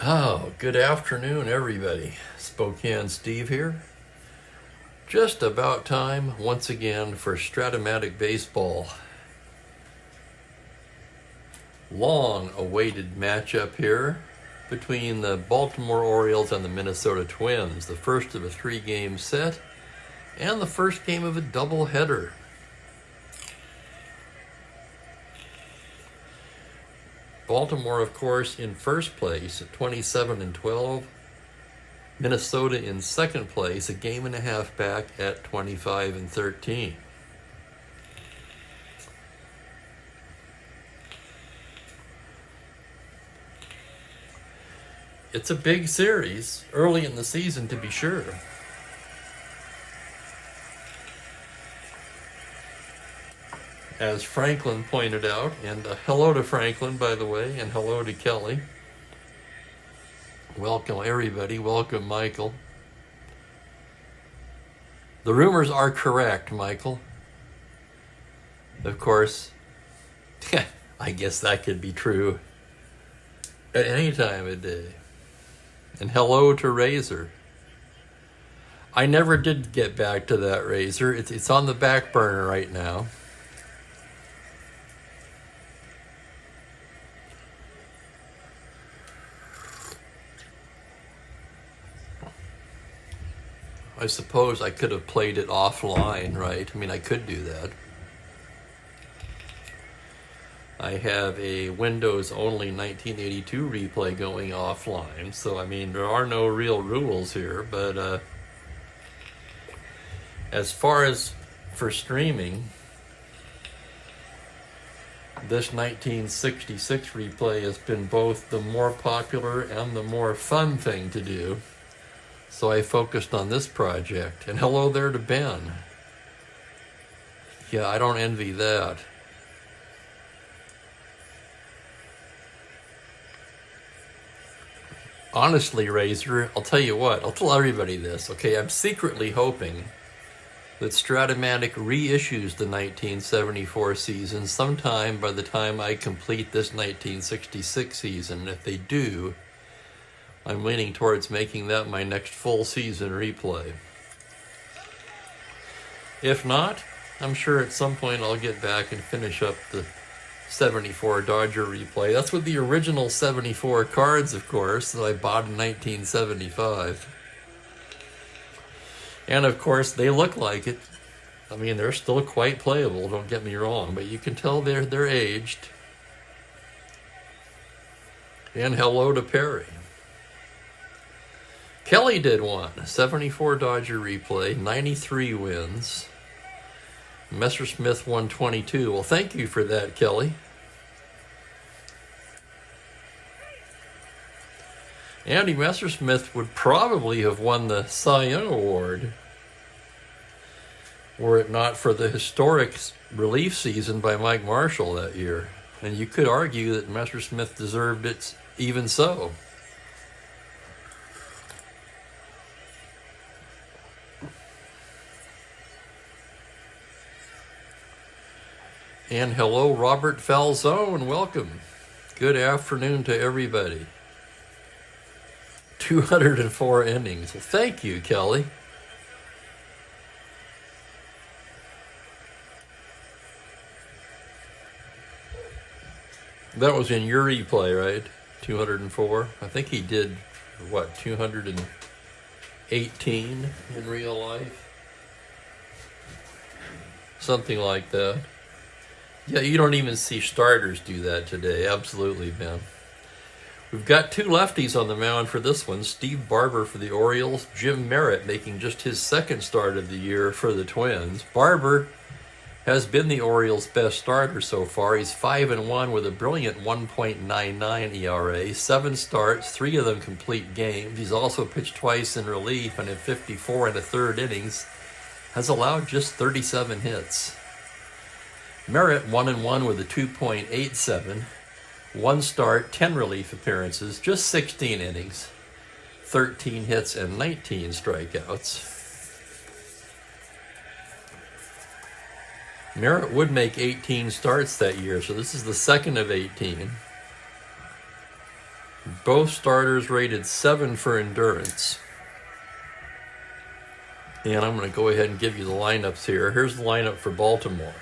Oh, good afternoon, everybody. Spokane Steve here. Just about time once again for Strat-O-Matic baseball. Long awaited matchup here between the Baltimore Orioles and the Minnesota Twins. The first of a 3-game set and the first game of a doubleheader. Baltimore, of course, in first place at 27-12. Minnesota in second place, a game and a half back at 25-13. It's a big series, early in the season to be sure. As Franklin pointed out, and hello to Franklin, by the way, and hello to Kelly. Welcome, everybody. Welcome, Michael. The rumors are correct, Michael. Of course, I guess that could be true at any time of day. And hello to Razor. I never did get back to that, Razor. It's on the back burner right now. I suppose I could have played it offline, right? I mean, I could do that. I have a Windows-only 1982 replay going offline, so I mean, there are no real rules here, but as far as for streaming, this 1966 replay has been both the more popular and the more fun thing to do. So I focused on this project. And hello there to Ben. Yeah, I don't envy that. Honestly, Razor, I'll tell you what, I'll tell everybody this, okay? I'm secretly hoping that Strat-O-Matic reissues the 1974 season sometime by the time I complete this 1966 season. If they do, I'm leaning towards making that my next full season replay. If not, I'm sure at some point I'll get back and finish up the 74 Dodger replay. That's with the original 74 cards, of course, that I bought in 1975. And of course, they look like it. I mean, they're still quite playable, don't get me wrong, but you can tell they're aged. And hello to Perry. Kelly did one, 74 Dodger replay, 93 wins. Messersmith 122. Well, thank you for that, Kelly. Andy Messersmith would probably have won the Cy Young Award were it not for the historic relief season by Mike Marshall that year. And you could argue that Messersmith deserved it even so. And hello, Robert Falzone. Welcome. Good afternoon to everybody. 204 innings. Well, thank you, Kelly. That was in your replay, right? 204. I think he did, what, 218 in real life? Something like that. Yeah, you don't even see starters do that today. Absolutely, man. We've got two lefties on the mound for this one. Steve Barber for the Orioles. Jim Merritt making just his second start of the year for the Twins. Barber has been the Orioles' best starter so far. He's 5-1 with a brilliant 1.99 ERA. 7 starts, 3 of them complete games. He's also pitched twice in relief, and in 54 1/3 innings has allowed just 37 hits. Merritt 1-1 with a 2.87, 1 start, 10 relief appearances, just 16 innings, 13 hits and 19 strikeouts. Merritt would make 18 starts that year, so this is the second of 18. Both starters rated 7 for endurance. And I'm going to go ahead and give you the lineups here. Here's the lineup for Baltimore.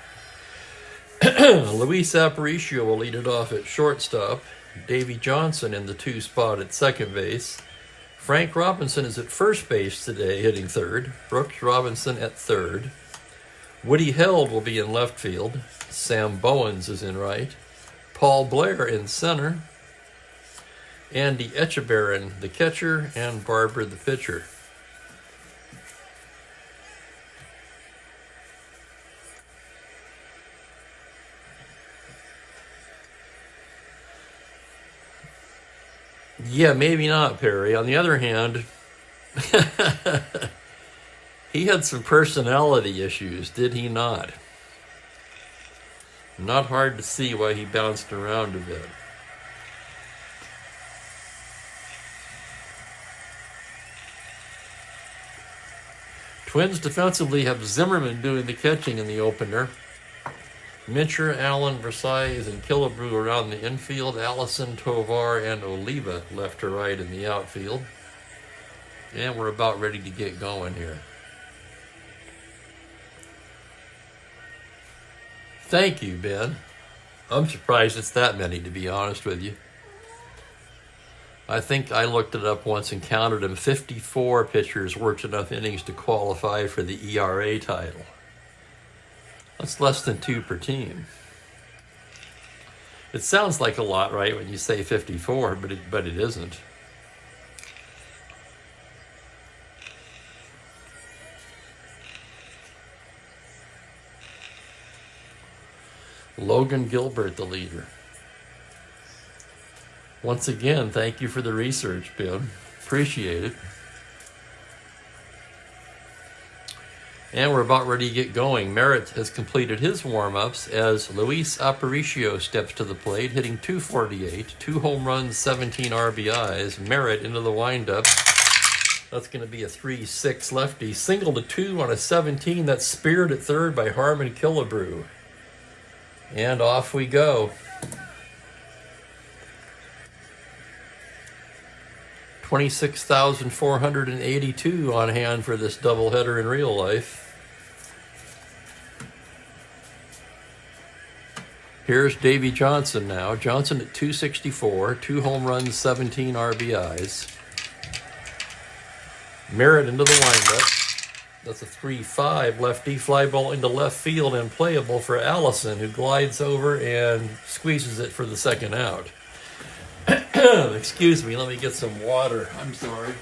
Luis Aparicio will lead it off at shortstop. Davy Johnson in the 2 spot at second base. Frank Robinson is at first base today, hitting third. Brooks Robinson at third. Woody Held will be in left field. Sam Bowens is in right. Paul Blair in center. Andy Etchebarren, the catcher, and Barber, the pitcher. Yeah, maybe not, Perry. On the other hand, he had some personality issues, did he not? Not hard to see why he bounced around a bit. Twins defensively have Zimmerman doing the catching in the opener. Mincher, Allen, Versailles, and Killebrew around the infield. Allison, Tovar, and Oliva left to right in the outfield. And we're about ready to get going here. Thank you, Ben. I'm surprised it's that many, to be honest with you. I think I looked it up once and counted them. 54 pitchers worked enough innings to qualify for the ERA title. That's less than 2 per team. It sounds like a lot, right, when you say 54, but it isn't. Logan Gilbert, the leader. Once again, thank you for the research, Ben. Appreciate it. And we're about ready to get going. Merritt has completed his warm-ups as Luis Aparicio steps to the plate, hitting .248, 2 home runs, 17 RBIs. Merritt into the windup. That's going to be a 3-6 lefty. Single to 2 on a 17. That's speared at third by Harmon Killebrew. And off we go. 26,482 on hand for this doubleheader in real life. Here's Davy Johnson now. Johnson at .264, 2 home runs, 17 RBIs. Merritt into the windup. That's a 3-5 lefty. Fly ball into left field and playable for Allison, who glides over and squeezes it for the second out. Excuse me, let me get some water. I'm sorry.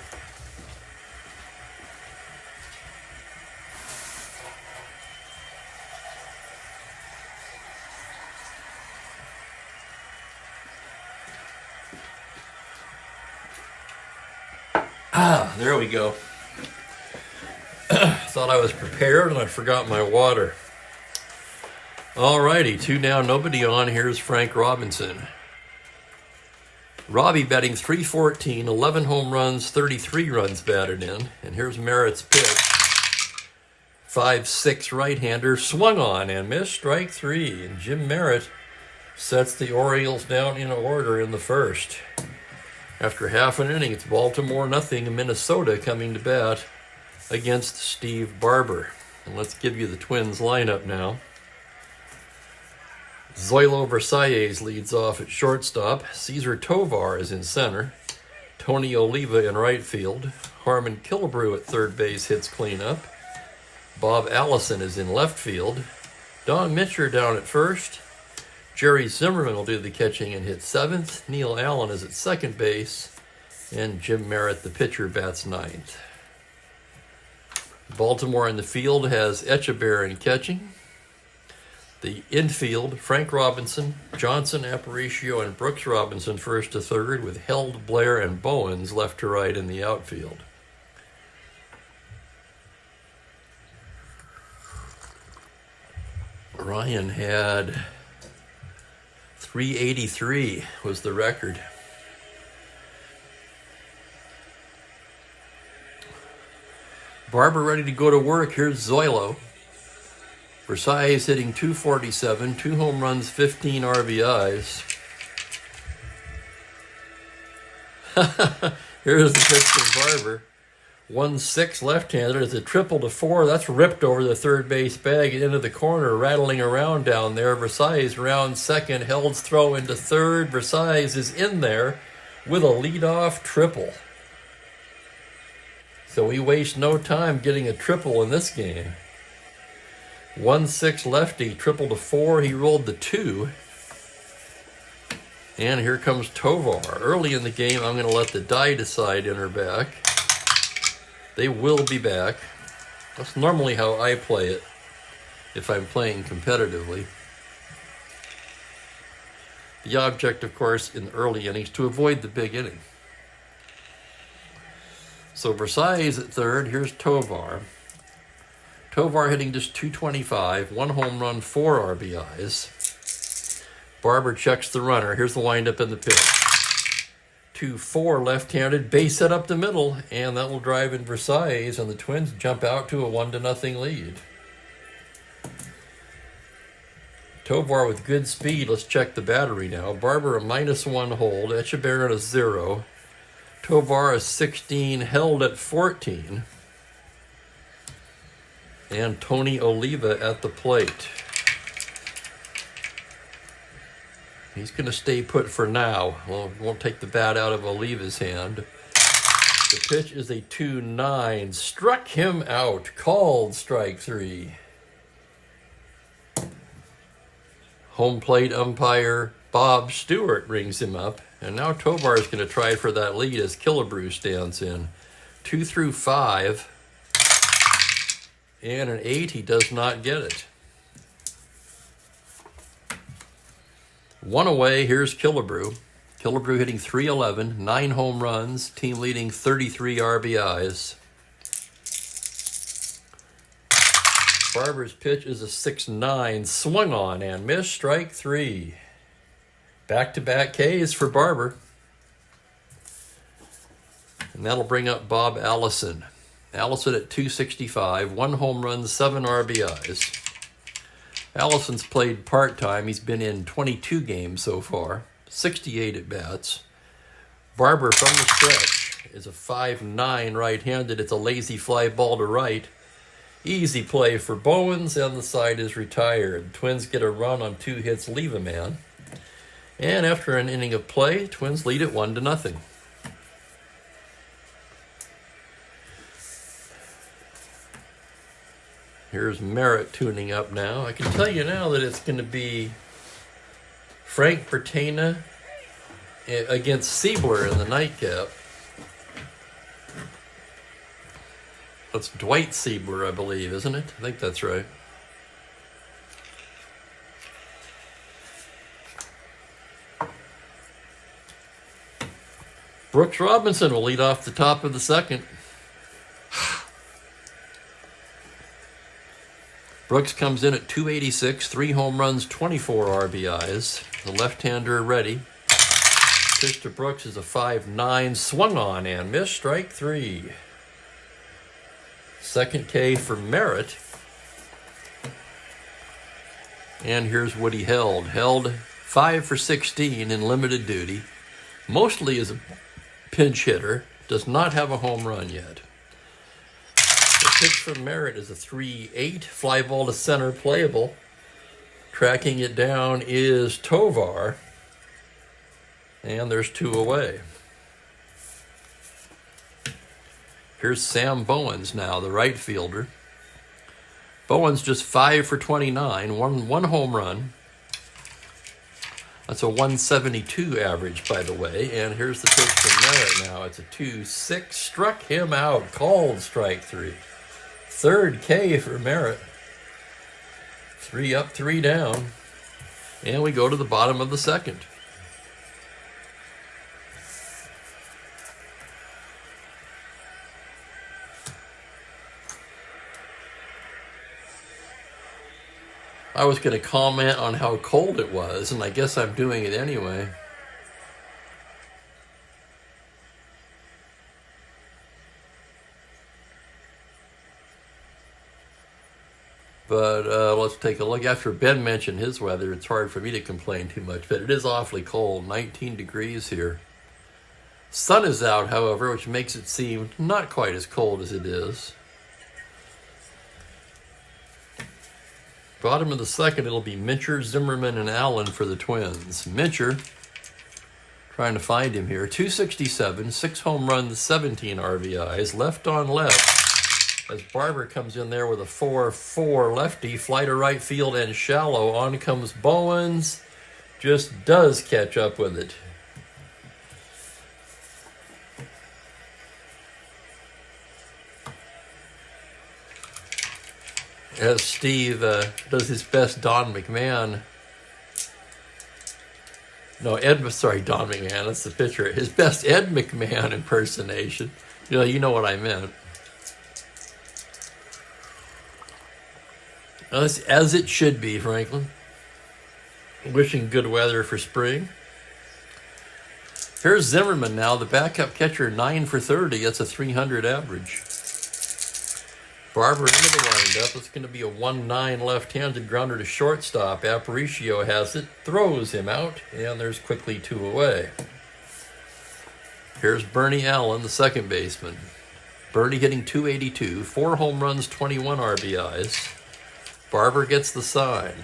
There we go. Thought I was prepared and I forgot my water. Alrighty, 2 down, nobody on. Here's Frank Robinson. Robbie batting .314, 11 home runs, 33 runs batted in. And here's Merritt's pitch. 5-6 right-hander, swung on and missed, strike 3. And Jim Merritt sets the Orioles down in order in the first. After half an inning, it's Baltimore 0, Minnesota coming to bat against Steve Barber. And let's give you the Twins lineup now. Zoilo Versailles leads off at shortstop. Cesar Tovar is in center. Tony Oliva in right field. Harmon Killebrew at third base hits cleanup. Bob Allison is in left field. Don Mincher down at first. Jerry Zimmerman will do the catching and hit 7th. Neil Allen is at second base. And Jim Merritt, the pitcher, bats 9th. Baltimore in the field has Etchebarren catching. The infield, Frank Robinson, Johnson, Aparicio, and Brooks Robinson first to third, with Held, Blair, and Bowens left to right in the outfield. Ryan had 383 was the record. Barber ready to go to work. Here's Zoilo. Versailles hitting .247, 2 home runs, 15 RBIs. Here's the pitch from Barber. 1-6 left-hander. It's a triple to 4. That's ripped over the third base bag and into the corner, rattling around down there. Versailles round second. Held's throw into third. Versailles is in there with a leadoff triple. So we waste no time getting a triple in this game. 1-6 lefty, triple to 4. He rolled the 2. And here comes Tovar. Early in the game, I'm going to let the die decide enter back. They will be back. That's normally how I play it if I'm playing competitively. The object, of course, in the early innings, to avoid the big inning. So Versailles at third. Here's Tovar. Tovar hitting just .225, 1 home run, 4 RBIs. Barber checks the runner. Here's the windup in the pitch. 2-4 left-handed, base hit up the middle, and that will drive in Versailles, and the Twins jump out to a 1-0 lead. Tovar with good speed. Let's check the battery now. Barber a -1 hold. Echeverria a 0. Tovar a 16, Held at 14. And Tony Oliva at the plate. He's going to stay put for now. Well, won't take the bat out of Oliva's hand. The pitch is a 2-9. Struck him out. Called strike 3. Home plate umpire Bob Stewart rings him up. And now Tovar is going to try for that lead as Killebrew stands in. 2 through 5. And an 8. He does not get it. 1 away, here's Killebrew. Killebrew hitting .311, 9 home runs, team leading 33 RBIs. Barber's pitch is a 6-9, swung on and missed, strike 3. Back-to-back Ks for Barber. And that'll bring up Bob Allison. Allison at .265, 1 home run, 7 RBIs. Allison's played part-time. He's been in 22 games so far, 68 at-bats. Barber from the stretch is a 5-9 right-handed. It's a lazy fly ball to right. Easy play for Bowens, and the side is retired. Twins get a run on 2 hits, leave a man. And after an inning of play, Twins lead it 1-0. Here's Merritt tuning up now. I can tell you now that it's going to be Frank Bertena against Siebler in the nightcap. That's Dwight Siebler, I believe, isn't it? I think that's right. Brooks Robinson will lead off the top of the second. Brooks comes in at .286, 3 home runs, 24 RBIs. The left-hander ready. Pitch to Brooks is a 5-9, swung on and missed, strike 3. Second K for Merritt. And here's Woody Held. Held 5 for 16 in limited duty. Mostly as a pinch hitter. Does not have a home run yet. The pitch from Merritt is a 3-8, fly ball to center, playable. Tracking it down is Tovar. And there's 2 away. Here's Sam Bowens now, the right fielder. Bowens just 5 for 29, one home run. That's a 172 average, by the way. And here's the pitch from Merritt now. It's a 2-6, struck him out, called strike 3. Third K for Merritt. 3 up, 3 down. And we go to the bottom of the second. I was going to comment on how cold it was, and I guess I'm doing it anyway. But let's take a look. After Ben mentioned his weather, it's hard for me to complain too much, but it is awfully cold, 19 degrees here. Sun is out, however, which makes it seem not quite as cold as it is. Bottom of the second, it'll be Mincher, Zimmerman, and Allen for the Twins. Mincher, trying to find him here, 267, 6 home runs, 17 RBIs, left on left, as Barber comes in there with a 4-4 lefty, fly to right field and shallow. On comes Bowens, just does catch up with it. As Steve does his best Don McMahon. No, Don McMahon, that's the pitcher. His best Ed McMahon impersonation. You know what I meant. As it should be, Franklin. Wishing good weather for spring. Here's Zimmerman now, the backup catcher, 9 for 30. That's a 300 average. Barber into the windup. It's going to be a 1-9 left-handed grounder to shortstop. Aparicio has it, throws him out, and there's quickly 2 away. Here's Bernie Allen, the second baseman. Bernie hitting 282, 4 home runs, 21 RBIs. Barber gets the sign.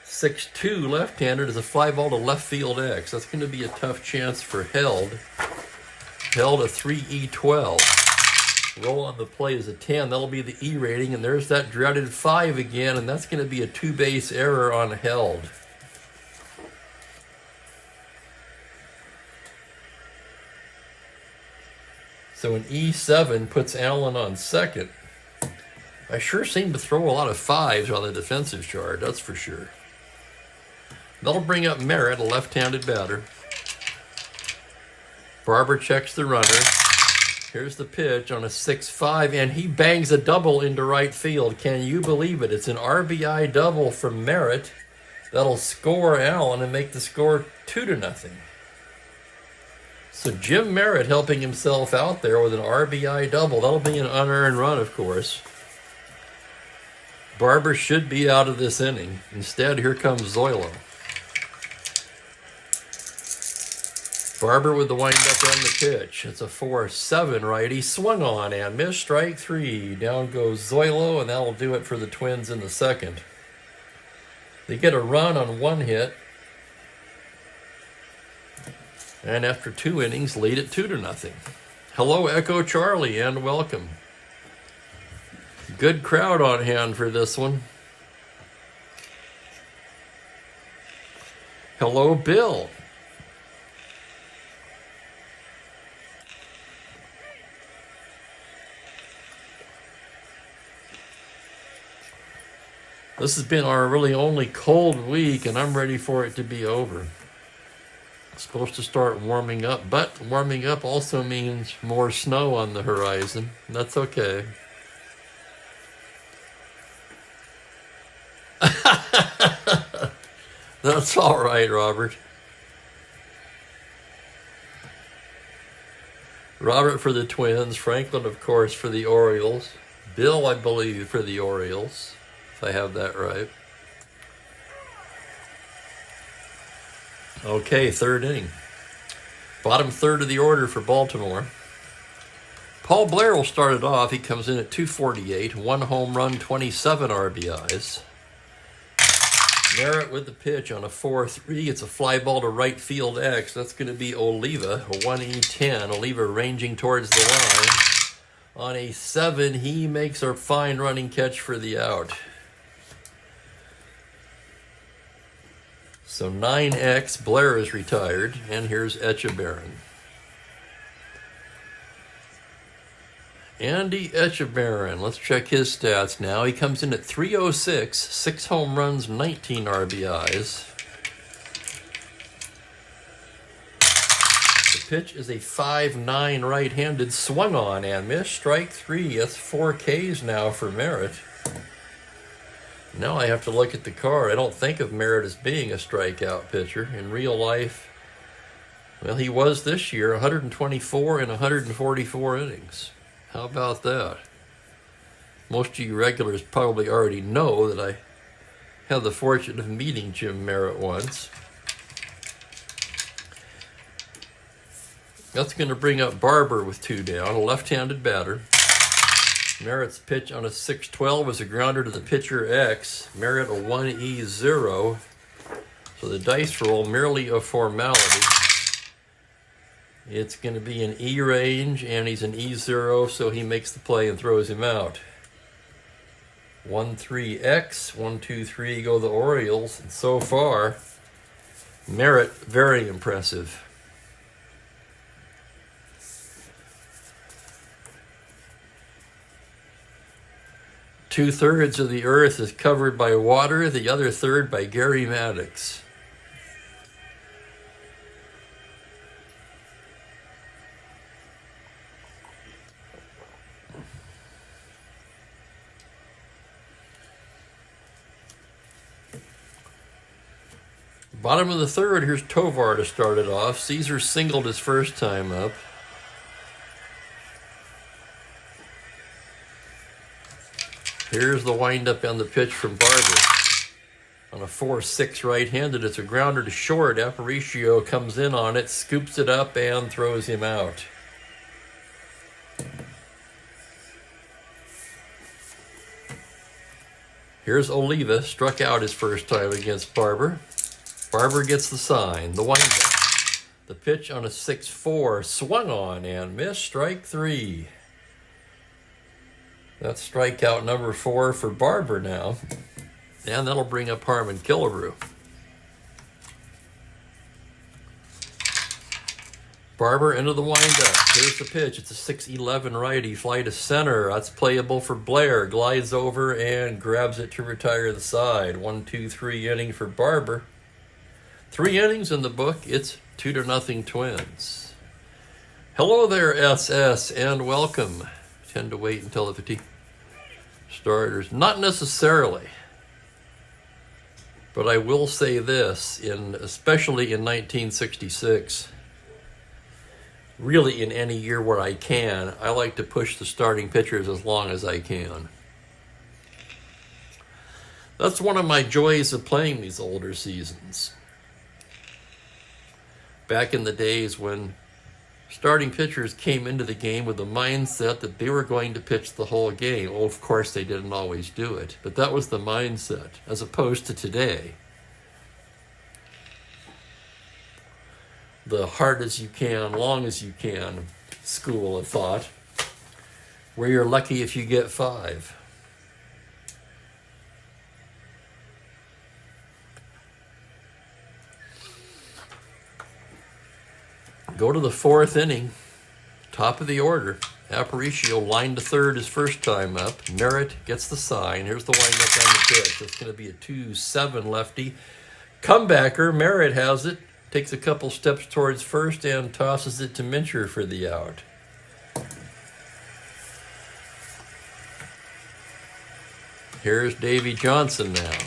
6-2 left-handed is a fly ball to left field X. That's going to be a tough chance for Held. Held a 3E12. Roll on the plate is a 10. That'll be the E rating, and there's that dreaded 5 again, and that's going to be a 2-base error on Held. So an E7 puts Allen on second. I sure seem to throw a lot of 5s on the defensive chart, that's for sure. That'll bring up Merritt, a left-handed batter. Barber checks the runner. Here's the pitch on a 6-5, and he bangs a double into right field. Can you believe it? It's an RBI double from Merritt that'll score Allen and make the score 2-0. So Jim Merritt helping himself out there with an RBI double. That'll be an unearned run, of course. Barber should be out of this inning. Instead, here comes Zoilo. Barber with the windup and the pitch. It's a 4-7 righty. Swung on and missed. Strike 3. Down goes Zoilo, and that'll do it for the Twins in the second. They get a run on 1 hit. And after 2 innings, lead it 2-0. Hello, Echo Charlie, and welcome. Good crowd on hand for this one. Hello, Bill. This has been our really only cold week, and I'm ready for it to be over. It's supposed to start warming up, but warming up also means more snow on the horizon. That's okay. That's all right, Robert. Robert for the Twins, Franklin, of course, for the Orioles. Bill, I believe, for the Orioles. If I have that right. Okay, third inning. Bottom third of the order for Baltimore. Paul Blair will start it off. He comes in at 248, 1 home run, 27 RBIs. Merritt with the pitch on a 4-3. It's a fly ball to right field X. That's going to be Oliva, a 1E10. Oliva ranging towards the line. On a 7, he makes a fine running catch for the out. So 9X, Blair is retired, and here's Echeverren. Andy Echeverren, let's check his stats now. He comes in at 306, 6 home runs, 19 RBIs. The pitch is a 5-9 right-handed, swung on and missed. Strike 3. That's 4 Ks now for Merritt. Now I have to look at the card. I don't think of Merritt as being a strikeout pitcher. In real life, well, he was this year, 124 in 144 innings. How about that? Most of you regulars probably already know that I had the fortune of meeting Jim Merritt once. That's going to bring up Barber with 2 down, a left-handed batter. Merritt's pitch on a 6-12 is a grounder to the pitcher X. Merritt a 1-E-0. So the dice roll merely a formality. It's going to be an E range, and he's an E0, so he makes the play and throws him out. 1-3-X, 1-2-3 go the Orioles. And so far, Merritt very impressive. Two-thirds of the earth is covered by water, the other third by Gary Maddox. Bottom of the third, here's Tovar to start it off. Caesar singled his first time up. Here's the windup on the pitch from Barber. On a 4-6 right-handed, it's a grounder to short. Aparicio comes in on it, scoops it up, and throws him out. Here's Oliva, struck out his first time against Barber. Barber gets the sign, the windup. The pitch on a 6-4, swung on and missed, strike 3. That's strikeout number 4 for Barber now. And that'll bring up Harmon Killebrew. Barber into the windup. Here's the pitch. It's a 6-11 righty. Fly to center. That's playable for Blair. Glides over and grabs it to retire the side. 1-2-3 inning for Barber. 3 innings in the book. It's 2-0 Twins. Hello there, SS, and welcome. Tend to wait until the fatigue starters. Not necessarily. But I will say this, especially in 1966, really in any year where I can, I like to push the starting pitchers as long as I can. That's one of my joys of playing these older seasons. Back in the days when starting pitchers came into the game with the mindset that they were going to pitch the whole game. Well, of course, they didn't always do it, but that was the mindset, as opposed to today. The hard as you can, long as you can school of thought, where you're lucky if you get 5. Go to the 4th inning, top of the order. Aparicio lined to third his first time up. Merritt gets the sign. Here's the windup on the pitch. It's going to be a 2-7 lefty. Comebacker, Merritt has it. Takes a couple steps towards first and tosses it to Mincher for the out. Here's Davy Johnson now.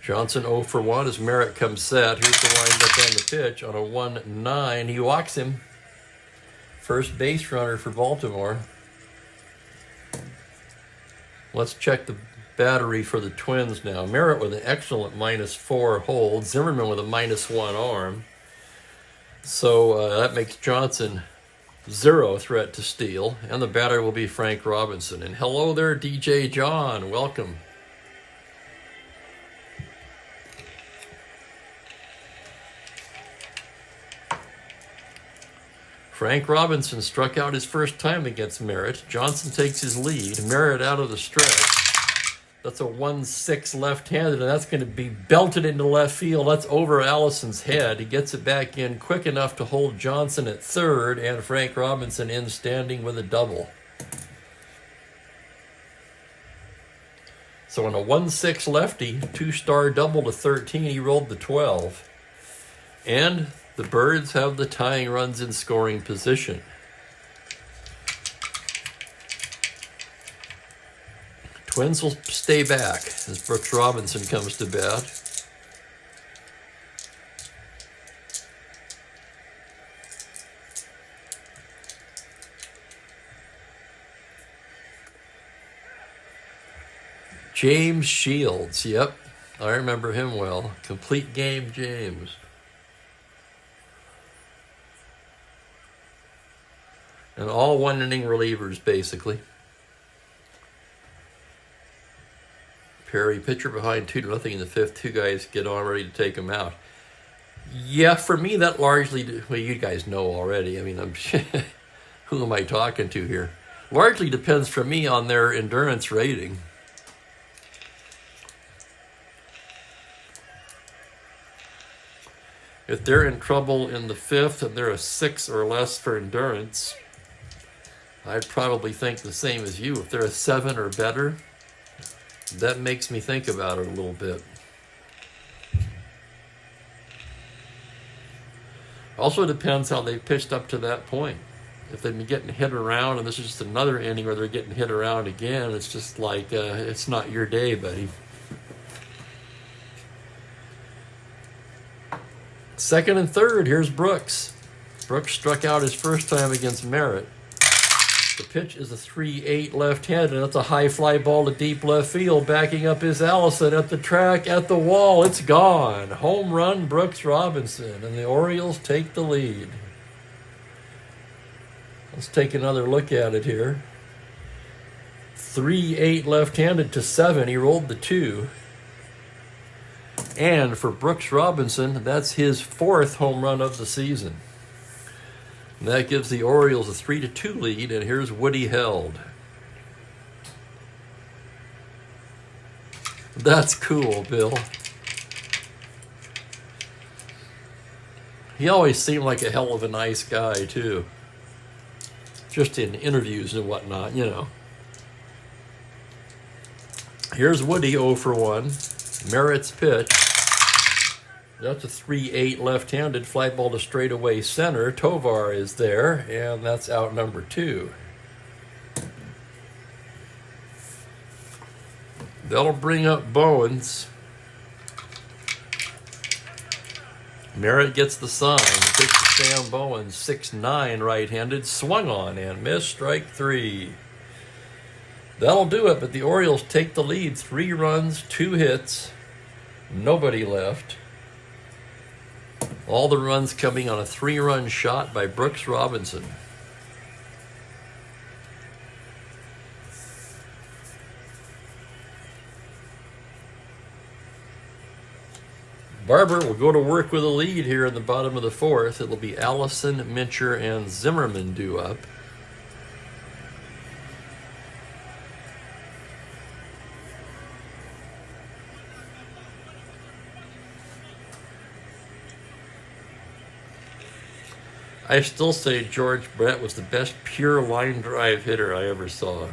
Johnson 0 for 1 as Merritt comes set. Here's the windup on the pitch on a 1-9. He walks him. First base runner for Baltimore. Let's check the battery for the Twins now. Merritt with an excellent -4 hold. Zimmerman with a -1 arm. So that makes Johnson 0 threat to steal. And the batter will be Frank Robinson. And hello there, DJ John. Welcome. Frank Robinson struck out his first time against Merritt. Johnson takes his lead. Merritt out of the stretch. That's a 1-6 left-handed, and that's going to be belted into left field. That's over Allison's head. He gets it back in quick enough to hold Johnson at third, and Frank Robinson in standing with a double. So on a 1-6 lefty, 2-star double to 13, he rolled the 12. And the Birds have the tying runs in scoring position. Twins will stay back as Brooks Robinson comes to bat. James Shields, yep, I remember him well. Complete game James. And all one-inning relievers, basically. Perry, pitcher behind 2-0 in the fifth. Two guys get on, ready to take him out. Yeah, for me, that largely, well, you guys know already. I mean, who am I talking to here? Largely depends for me on their endurance rating. If they're in trouble in the fifth and they're a 6 or less for endurance, I'd probably think the same as you. If they're a 7 or better, that makes me think about it a little bit. Also depends how they pitched up to that point. If they've been getting hit around and this is just another inning where they're getting hit around again, it's just like, it's not your day, buddy. Second and third, here's Brooks. Brooks struck out his first time against Merritt. The pitch is a 3-8 left-handed, and that's a high fly ball to deep left field. Backing up is Allison at the track, at the wall. It's gone. Home run, Brooks Robinson, and the Orioles take the lead. Let's take another look at it here. 3-8 left-handed to 7. He rolled the 2. And for Brooks Robinson, that's his 4th home run of the season. And that gives the Orioles a 3-2 lead, and here's Woody Held. That's cool, Bill. He always seemed like a hell of a nice guy, too. Just in interviews and whatnot, you know. Here's Woody 0 for 1. Merritt's pitch. That's a 3-8 left-handed fly ball to straightaway center. Tovar is there, and that's out number 2. That'll bring up Bowens. Merritt gets the sign. The pitch to Sam Bowens, 6'9", right-handed, swung on and missed, strike 3. That'll do it, but the Orioles take the lead. 3 runs, 2 hits, nobody left. All the runs coming on a 3-run shot by Brooks Robinson. Barber will go to work with a lead here in the bottom of the 4th. It'll be Allison, Mincher, and Zimmerman due up. I still say George Brett was the best pure line drive hitter I ever saw.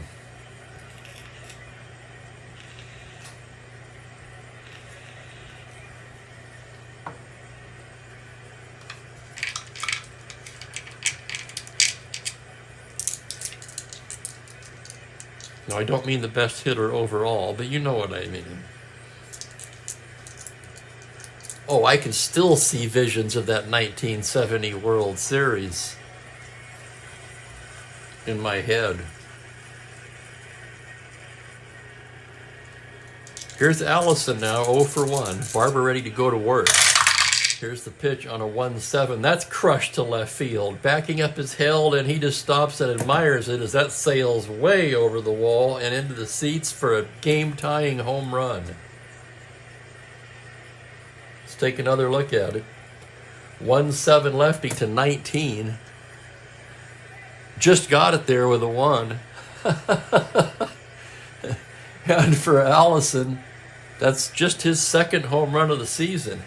Now, I don't mean the best hitter overall, but you know what I mean. Oh, I can still see visions of that 1970 World Series in my head. Here's Allison now, 0 for 1. Barber ready to go to work. Here's the pitch on a 1-7. That's crushed to left field. Backing up is Held, and he just stops and admires it as that sails way over the wall and into the seats for a game-tying home run. Let's take another look at it. 1-7 lefty to 19. Just got it there with a 1. And for Allison, that's just his 2nd home run of the season.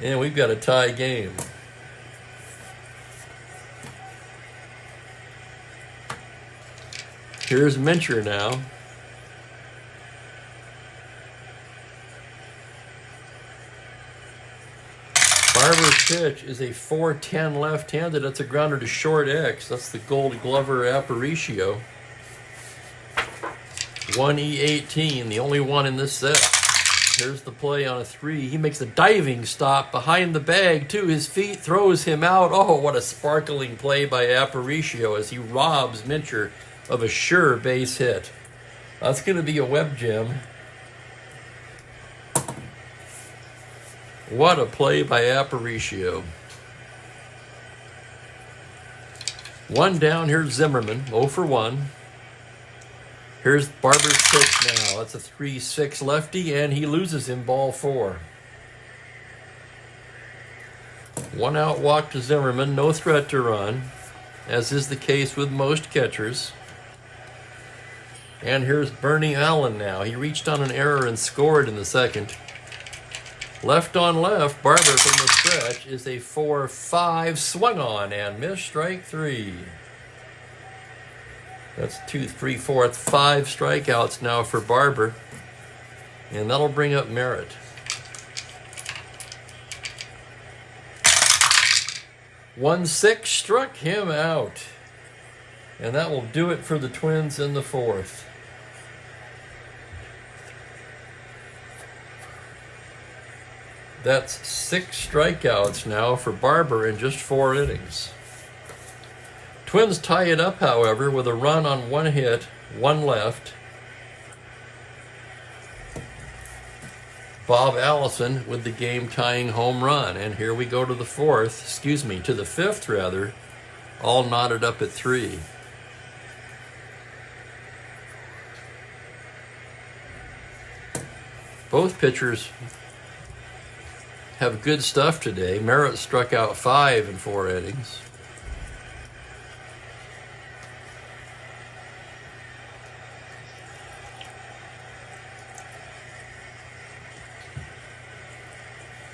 And we've got a tie game. Here's Mincher now. Barber's pitch is a 4-10 left-handed. That's a grounder to short X. That's the Gold Glover Aparicio. 1E18, the only one in this set. Here's the play on a 3. He makes a diving stop behind the bag to his feet, throws him out. Oh, what a sparkling play by Aparicio as he robs Mincher of a sure base hit. That's going to be a web gem. What a play by Aparicio. One down. Here's Zimmerman, 0 for 1. Here's Barber's pitch now. That's a 3-6 lefty, and he loses him, ball 4. 1 out walk to Zimmerman, no threat to run, as is the case with most catchers. And here's Bernie Allen now. He reached on an error and scored in the second. Left on left, Barber from the stretch is a 4-5 swung on and missed, strike 3. That's 2, 3, 4, 5 strikeouts now for Barber. And that'll bring up Merritt. 1-6 struck him out. And that will do it for the Twins in the 4th. That's 6 strikeouts now for Barber in just 4 innings. Twins tie it up, however, with a run on 1 hit, 1 left. Bob Allison with the game-tying home run. And here we go to the 5th rather, all knotted up at 3. Both pitchers have good stuff today. Merritt struck out 5 in 4 innings.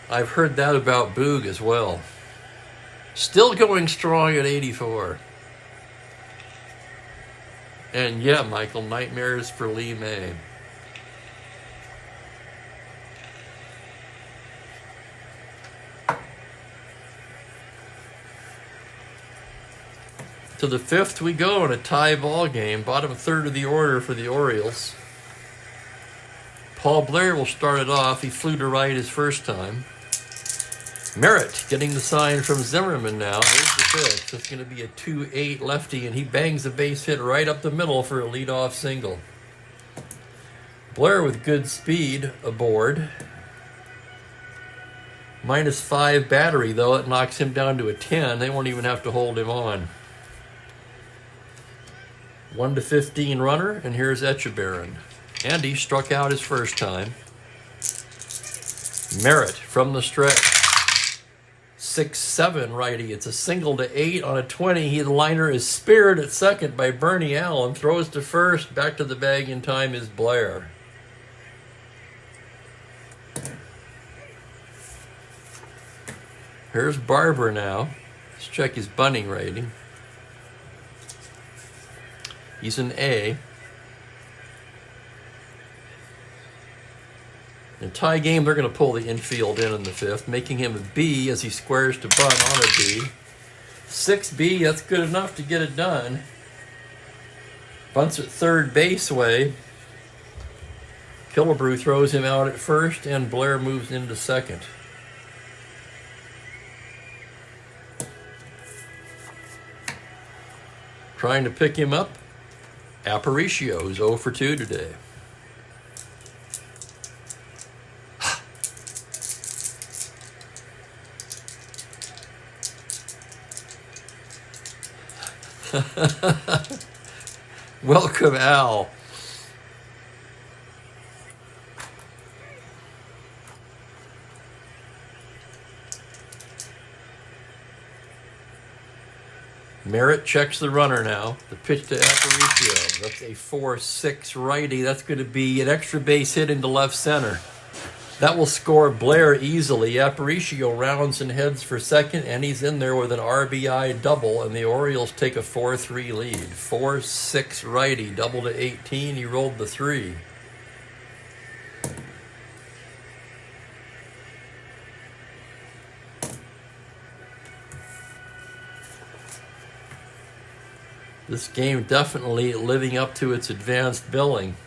I've heard that about Boog as well. Still going strong at 84. And yeah, Michael, nightmares for Lee May. To the 5th we go in a tie ball game, bottom 3rd of the order for the Orioles. Paul Blair will start it off. He flew to right his first time. Merritt getting the sign from Zimmerman now. Here's the pitch. It's going to be a 2-8 lefty, and he bangs a base hit right up the middle for a leadoff single. Blair with good speed aboard. -5 battery, though. It knocks him down to a 10. They won't even have to hold him on. 1-15 runner, and here's Echebarren. And he struck out his first time. Merritt from the stretch. 6-7 righty. It's a single to 8 on a 20. The liner is speared at second by Bernie Allen. Throws to first. Back to the bag in time is Blair. Here's Barber now. Let's check his bunting rating. He's an A. In a tie game, they're going to pull the infield in the 5th, making him a B as he squares to bunt on a B. 6B, that's good enough to get it done. Bunts at third base way. Killebrew throws him out at first, and Blair moves into second. Trying to pick him up. Aparicio, who's 0 for 2 today. Welcome, Al. Merritt checks the runner now. The pitch to Aparicio. That's a 4-6 righty. That's going to be an extra base hit into left center. That will score Blair easily. Aparicio rounds and heads for second, and he's in there with an RBI double, and the Orioles take a 4-3 lead. 4-6 righty, double to 18. He rolled the 3. This game definitely living up to its advanced billing.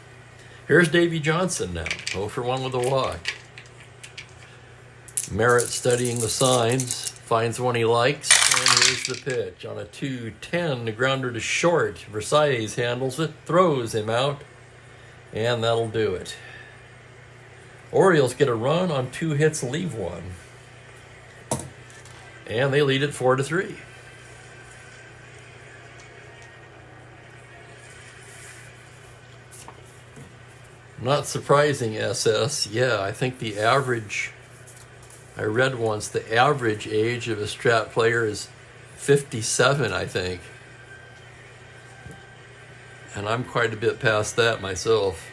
Here's Davey Johnson now, 0 for 1 with a walk. Merritt studying the signs, finds one he likes, and here's the pitch. On a 2-10, the grounder to short. Versailles handles it, throws him out, and that'll do it. Orioles get a run on 2 hits, leave 1. And they lead it 4-3. Not surprising, SS. Yeah, I think the average, I read once, the average age of a Strat player is 57, I think. And I'm quite a bit past that myself.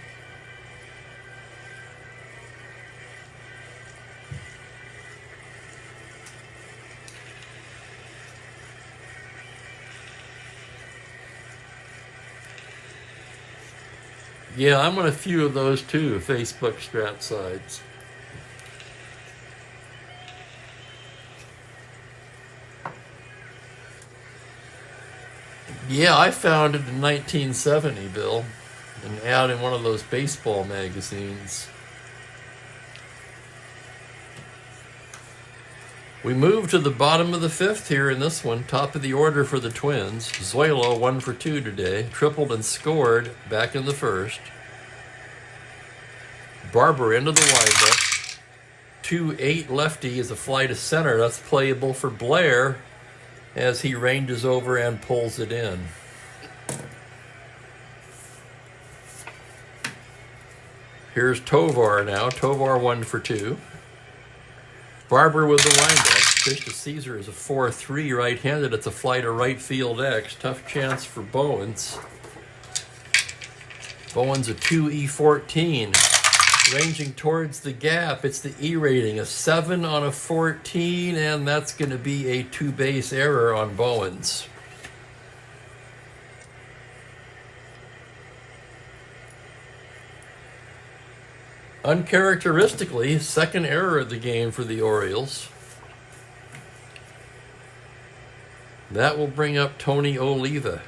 Yeah, I'm on a few of those too, Facebook Strat sites. Yeah, I found it in 1970, Bill, an ad in one of those baseball magazines. We move to the bottom of the fifth here in this one. Top of the order for the Twins. Zoilo 1 for 2 today. Tripled and scored back in the first. Barber into the windup. 2-8 lefty is a fly to center. That's playable for Blair as he ranges over and pulls it in. Here's Tovar now. Tovar 1 for 2. Barber with the windup. Pitch to Caesar is a 4-3 right-handed. It's a fly to right field X. Tough chance for Bowens. Bowens a 2E14. Ranging towards the gap. It's the E rating. A 7 on a 14, and that's going to be a 2-base error on Bowens. Uncharacteristically, second error of the game for the Orioles. That will bring up Tony Oliva.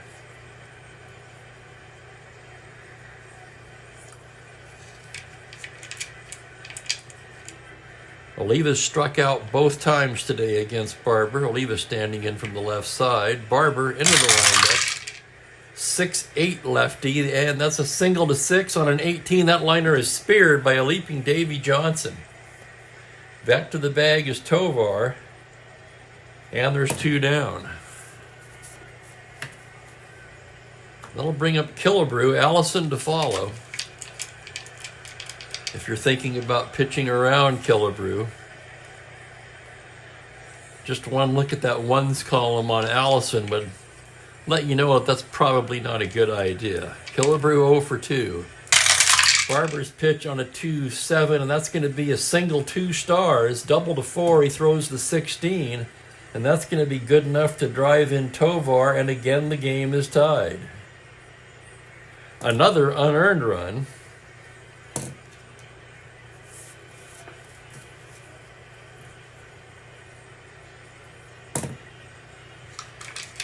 Oliva struck out both times today against Barber. Oliva standing in from the left side. Barber into the windup. 6-8 lefty, and that's a single to 6 on an 18. That liner is speared by a leaping Davy Johnson. Back to the bag is Tovar, and there's 2 down. That'll bring up Killebrew. Allison to follow. If you're thinking about pitching around Killebrew, just one look at that ones column on Allison, but let you know that's probably not a good idea. Killebrew 0 for 2. Barber's pitch on a 2-7, and that's going to be a single 2 stars. Double to 4, he throws the 16, and that's going to be good enough to drive in Tovar, and again the game is tied. Another unearned run.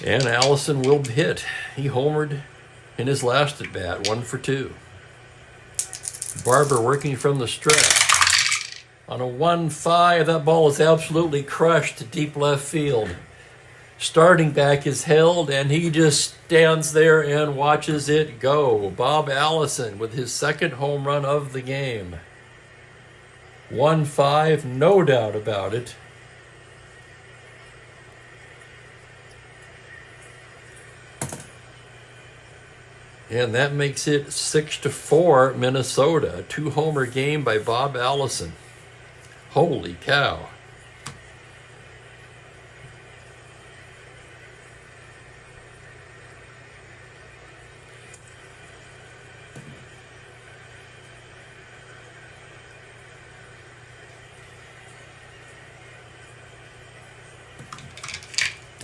And Allison will hit. He homered in his last at bat, 1 for 2. Barber working from the stretch. On a 1-5, that ball is absolutely crushed to deep left field. Starting back is held, and he just stands there and watches it go. Bob Allison with his second home run of the game. 1-5, no doubt about it. And that makes it 6-4 Minnesota. A 2-homer game by Bob Allison. Holy cow.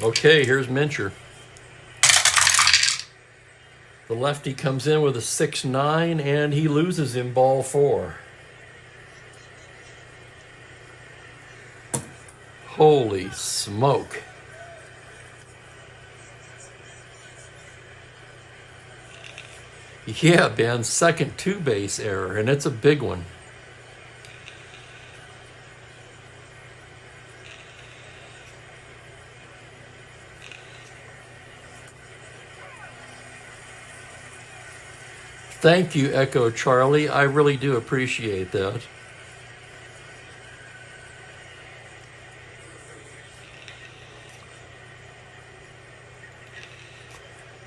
Okay, here's Mincher. The lefty comes in with a 6-9, and he loses in ball 4. Holy smoke. Yeah, Ben, second 2-base error, and it's a big one. Thank you, Echo Charlie. I really do appreciate that.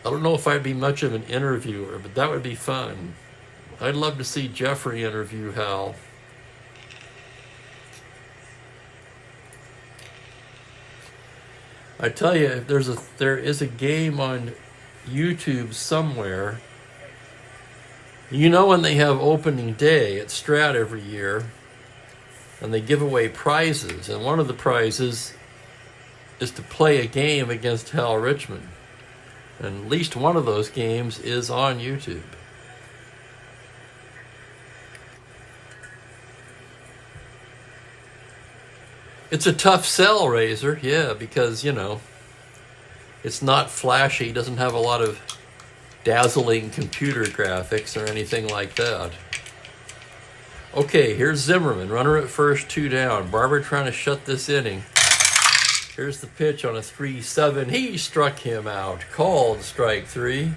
I don't know if I'd be much of an interviewer, but that would be fun. I'd love to see Jeffrey interview Hal. I tell you, there is a game on YouTube somewhere. You know when they have opening day at Strat every year, and they give away prizes, and one of the prizes is to play a game against Hal Richmond. And at least one of those games is on YouTube. It's a tough sell, Razor, yeah, because, you know, it's not flashy, doesn't have a lot of dazzling computer graphics or anything like that. Okay, here's Zimmerman, runner at first, 2 down. Barber trying to shut this inning. Here's the pitch on a 3-7. He struck him out. Called strike 3.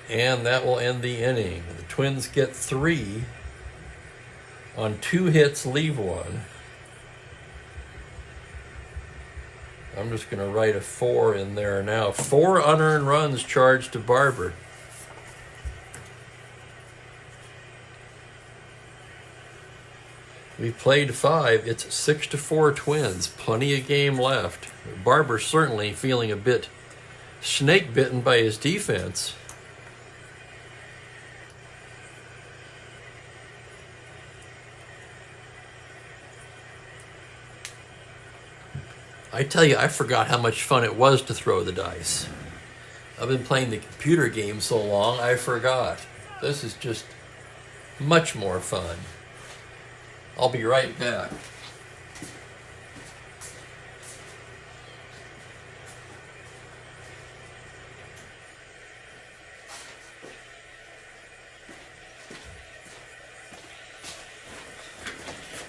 And that will end the inning. The Twins get 3 on 2 hits, leave 1. I'm just going to write a 4 in there now. 4 unearned runs charged to Barber. We played 5. It's 6-4 Twins. Plenty of game left. Barber certainly feeling a bit snake bitten by his defense. I tell you, I forgot how much fun it was to throw the dice. I've been playing the computer game so long, I forgot. This is just much more fun. I'll be right back.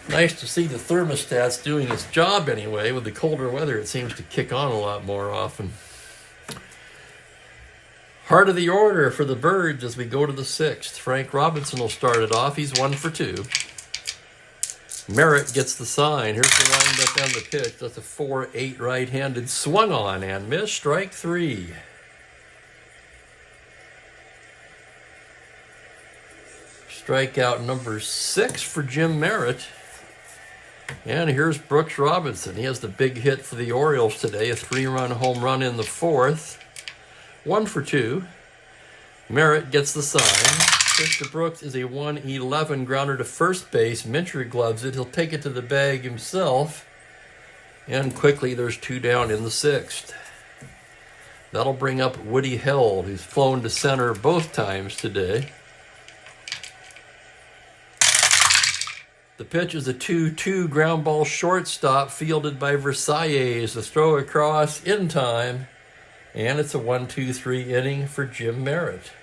Nice to see the thermostat's doing its job anyway. With the colder weather, it seems to kick on a lot more often. Heart of the order for the Birds as we go to the 6th. Frank Robinson will start it off. He's 1 for 2. Merritt gets the sign. Here's the windup and the pitch. That's a 4-8 right-handed swung on and missed. Strike 3. Strikeout number 6 for Jim Merritt. And here's Brooks Robinson. He has the big hit for the Orioles today, a 3-run home run in the 4th. 1 for 2. Merritt gets the sign. Pitch to Brooks is a 1-11 grounder to first base. Mincher gloves it. He'll take it to the bag himself. And quickly there's 2 down in the 6th. That'll bring up Woody Held, who's flown to center both times today. The pitch is a 2-2 ground ball shortstop fielded by Versailles. The throw across in time. And it's a 1-2-3 inning for Jim Merritt.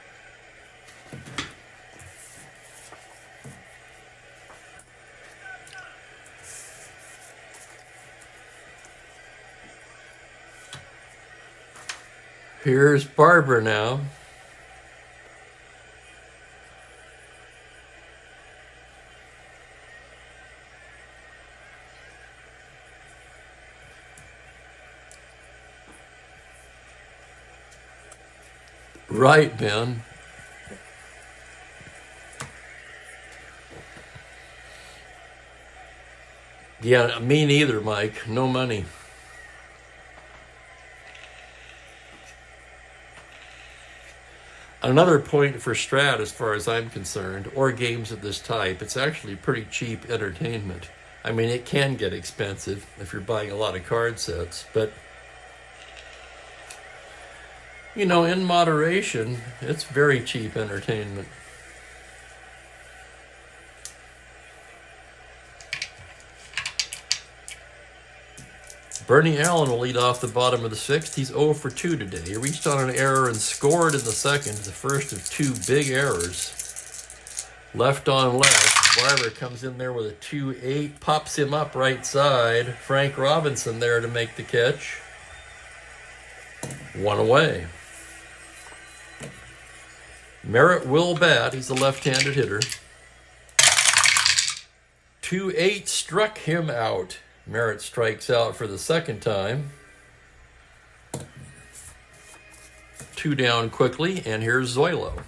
Here's Barber now. Right, Ben. Yeah, me neither, Mike. No money. Another point for Strat, as far as I'm concerned, or games of this type, it's actually pretty cheap entertainment. I mean, it can get expensive if you're buying a lot of card sets, but you know, in moderation, it's very cheap entertainment. Bernie Allen will lead off the bottom of the 6th. He's 0 for 2 today. He reached on an error and scored in the 2nd, the first of 2 big errors. Left on left. Barber comes in there with a 2-8, pops him up right side. Frank Robinson there to make the catch. 1 away. Merritt will bat. He's a left-handed hitter. 2-8 struck him out. Merritt strikes out for the 2nd time. 2 down quickly, and here's Zoilo.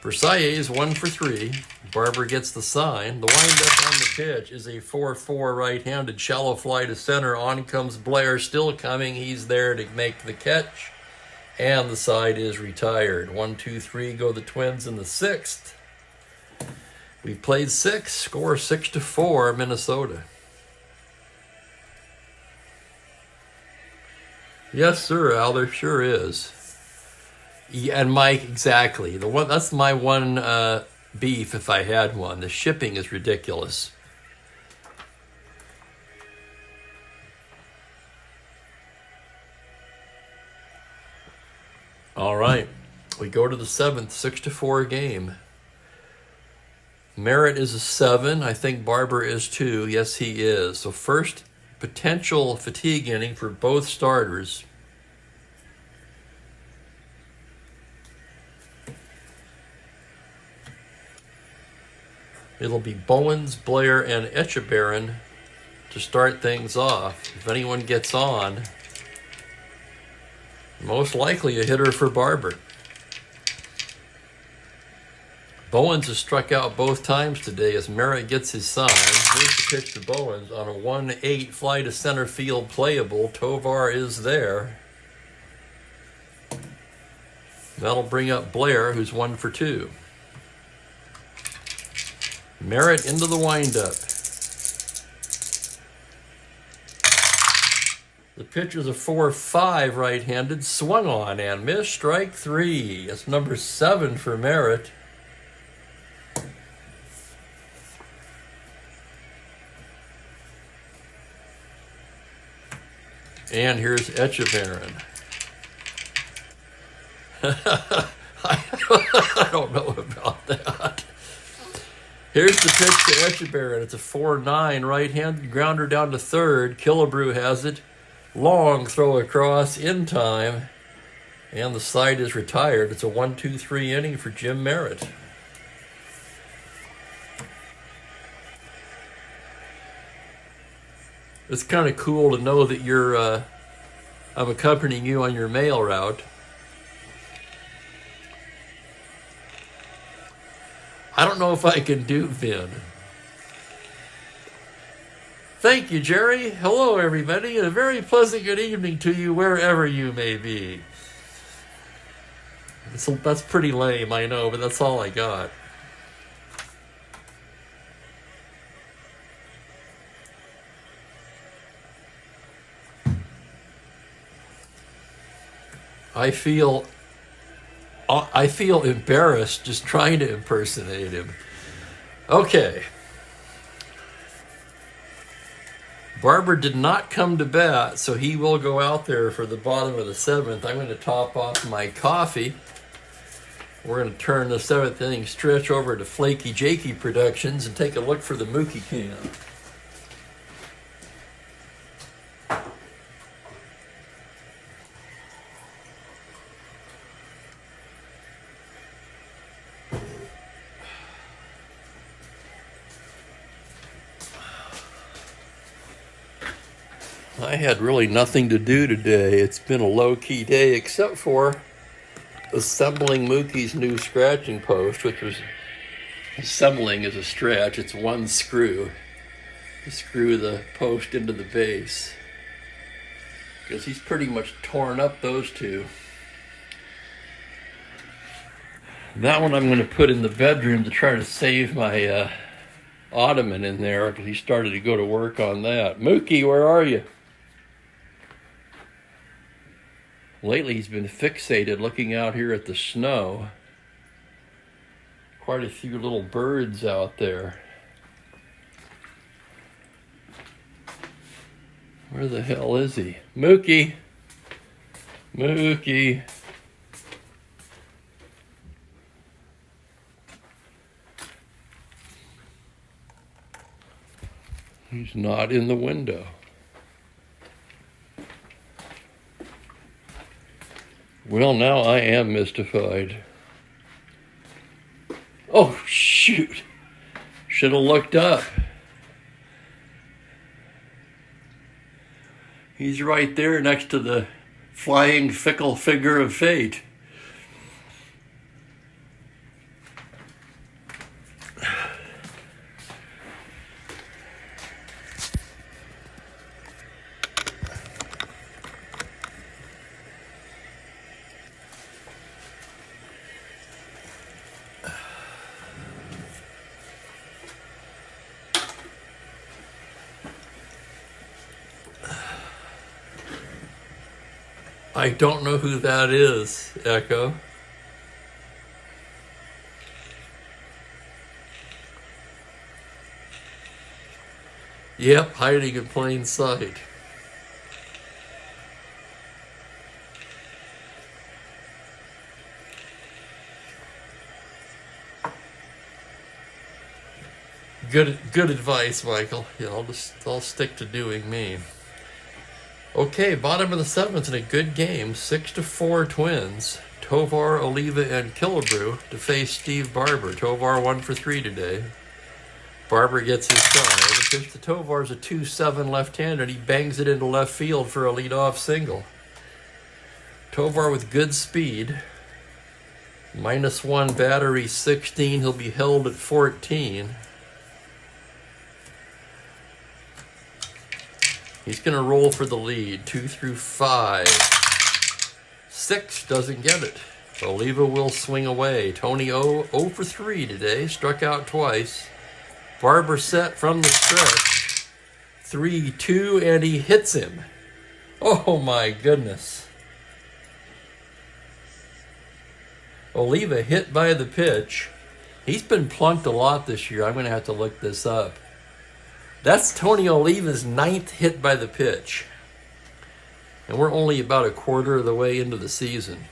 Versailles is 1 for 3. Barber gets the sign. The windup on the pitch is a 4-4 right-handed shallow fly to center. On comes Blair, still coming. He's there to make the catch. And the side is retired. 1, 2, 3 go the Twins in the 6th. We've played 6. Score 6-4 Minnesota. Yes, sir, Al, there sure is. Yeah, and Mike, exactly. That's my one beef if I had one. The shipping is ridiculous. All right, we go to the 7th, 6-4 game. Merritt is a 7. I think Barber is 2. Yes, he is. So first potential fatigue inning for both starters. It'll be Bowens, Blair, and Echebarren to start things off. If anyone gets on, most likely a hitter for Barber. Bowens has struck out both times today as Merritt gets his sign. Here's the pitch to Bowens on a 1-8 fly to center field playable. Tovar is there. That'll bring up Blair, who's 1 for 2. Merritt into the windup. The pitch is a 4-5 right-handed, swung on and missed. Strike 3. It's number 7 for Merritt. And here's Echebarren. I don't know about that. Here's the pitch to Echebarren. It's a 4-9 right-handed grounder down to third. Killebrew has it. Long throw across in time. And the side is retired. It's a 1-2-3 inning for Jim Merritt. It's kind of cool to know that I'm accompanying you on your mail route. I don't know if I can do Vin. Thank you, Jerry. Hello, everybody, and a very pleasant good evening to you wherever you may be. That's pretty lame, I know, but that's all I got. I feel embarrassed just trying to impersonate him. Okay. Barber did not come to bat, so he will go out there for the bottom of the 7th. I'm going to top off my coffee. We're going to turn the 7th inning stretch over to Flaky Jakey Productions and take a look for the Mookie can. I had really nothing to do today. It's been a low-key day except for assembling Mookie's new scratching post, which was assembling is a stretch. It's one screw to screw the post into the base because he's pretty much torn up those two. That one I'm going to put in the bedroom to try to save my ottoman in there because he started to go to work on that. Mookie, where are you? Lately, he's been fixated looking out here at the snow. Quite a few little birds out there. Where the hell is he? Mookie! Mookie! He's not in the window. Well, now I am mystified. Oh, shoot. Should have looked up. He's right there next to the flying fickle figure of fate. I don't know who that is, Echo. Yep, hiding in plain sight. Good advice, Michael. Yeah, I'll stick to doing me. Okay, bottom of the seventh in a good game. 6-4 Twins. Tovar, Oliva, and Killebrew to face Steve Barber. Tovar 1 for 3 today. Barber gets his side. The pitch to Tovar's a 2-7 left-hander, and he bangs it into left field for a leadoff single. Tovar with good speed. -1 battery, 16. He'll be held at 14. He's going to roll for the lead. 2 through 5. 6 doesn't get it. Oliva will swing away. Tony 0 for 3 today. Struck out twice. Barber set from the stretch. 3-2, and he hits him. Oh my goodness. Oliva hit by the pitch. He's been plunked a lot this year. I'm going to have to look this up. That's Tony Oliva's 9th hit by the pitch. And we're only about a quarter of the way into the season.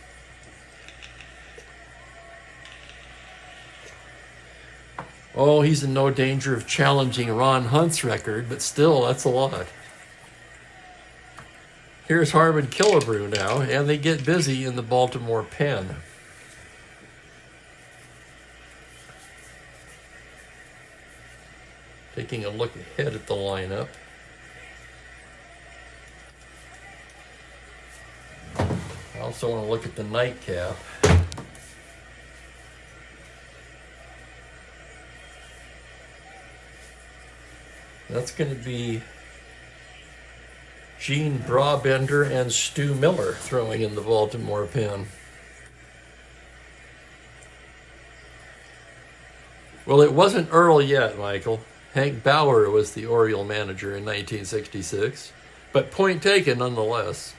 Oh, he's in no danger of challenging Ron Hunt's record, but still, that's a lot. Here's Harmon Killebrew now, and they get busy in the Baltimore pen. Taking a look ahead at the lineup. I also want to look at the nightcap. That's going to be Gene Brabender and Stu Miller throwing in the Baltimore pen. Well, it wasn't Earl yet, Michael. Hank Bauer was the Oriole manager in 1966, but point taken nonetheless.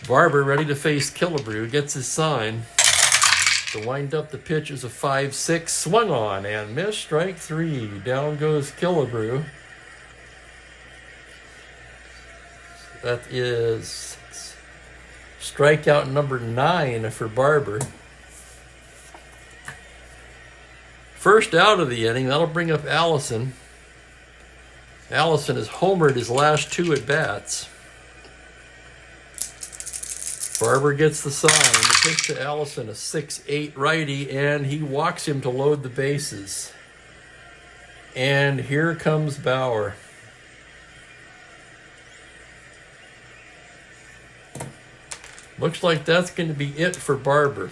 Barber ready to face Killebrew, gets his sign. To wind up the pitch is a 5-6, swung on and missed, strike 3. Down goes Killebrew. That is strikeout number 9 for Barber. First out of the inning, that'll bring up Allison. Allison has homered his last 2 at-bats. Barber gets the sign. The pitch to Allison, a 6-8 righty, and he walks him to load the bases. And here comes Bauer. Looks like that's going to be it for Barber.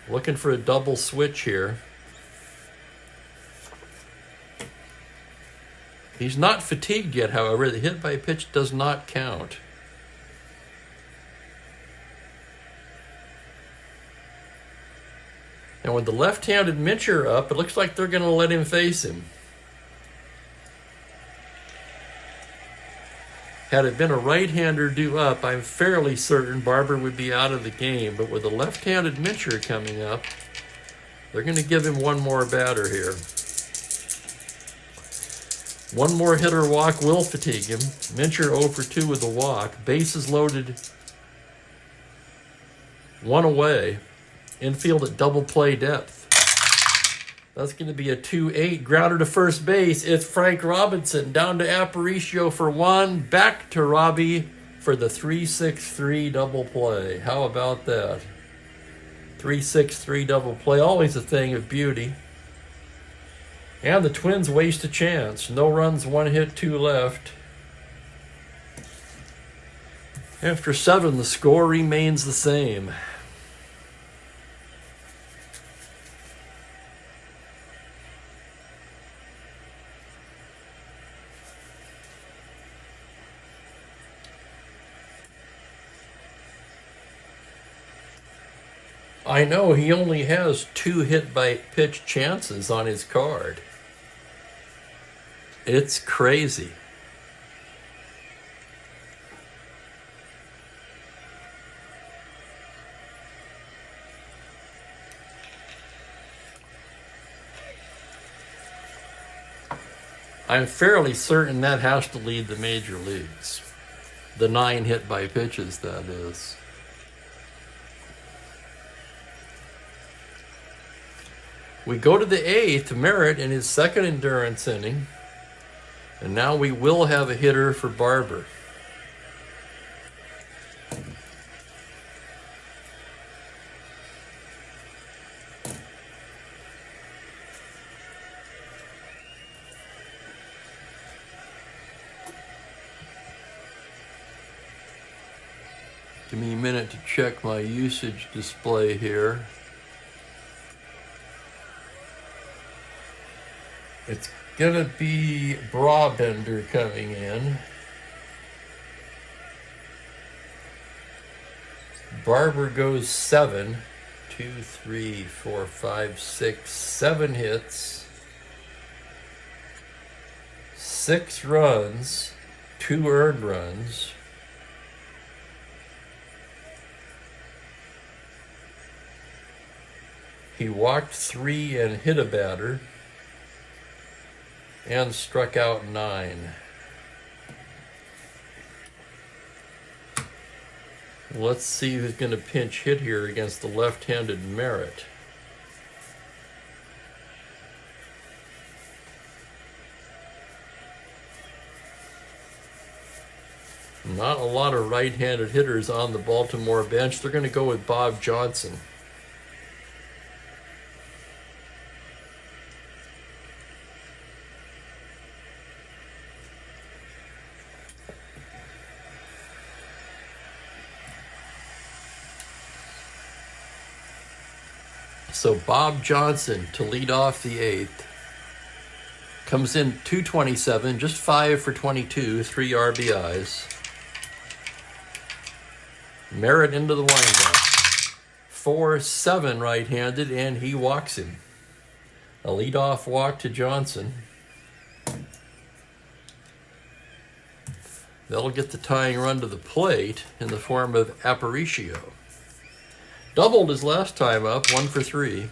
Looking for a double switch here. He's not fatigued yet, however. The hit by pitch does not count. And with the left-handed Mincher up, it looks like they're going to let him face him. Had it been a right-hander due up, I'm fairly certain Barber would be out of the game. But with a left-handed Mincher coming up, they're going to give him one more batter here. One more hitter walk will fatigue him. Mincher 0 for 2 with a walk. Bases loaded. 1 away. Infield at double play depth. That's going to be a 2-8 grounder to first base. It's Frank Robinson down to Aparicio for 1. Back to Robbie for the 3-6-3 double play. How about that? 3-6-3 double play. Always a thing of beauty. And the Twins waste a chance. No runs, 1 hit, 2 left. After 7, the score remains the same. I know he only has 2 hit by pitch chances on his card. It's crazy. I'm fairly certain that has to lead the major leagues. The 9 hit by pitches, that is. We go to the 8th, Merritt in his second endurance inning. And now we will have a hitter for Barber. Give me a minute to check my usage display here. It's gonna be Brabender coming in. Barber goes 7. 2, 3, 4, 5, 6, 7 hits. 6 runs. 2 earned runs. He walked 3 and hit a batter. And struck out 9. Let's see who's going to pinch hit here against the left-handed Merritt. Not a lot of right-handed hitters on the Baltimore bench. They're going to go with Bob Johnson. So Bob Johnson to lead off the 8th. Comes in 227, just 5 for 22, 3 RBIs. Merritt into the windup. 4-7 right-handed, and he walks him. A leadoff walk to Johnson. That'll get the tying run to the plate in the form of Aparicio. Doubled his last time up, 1 for 3.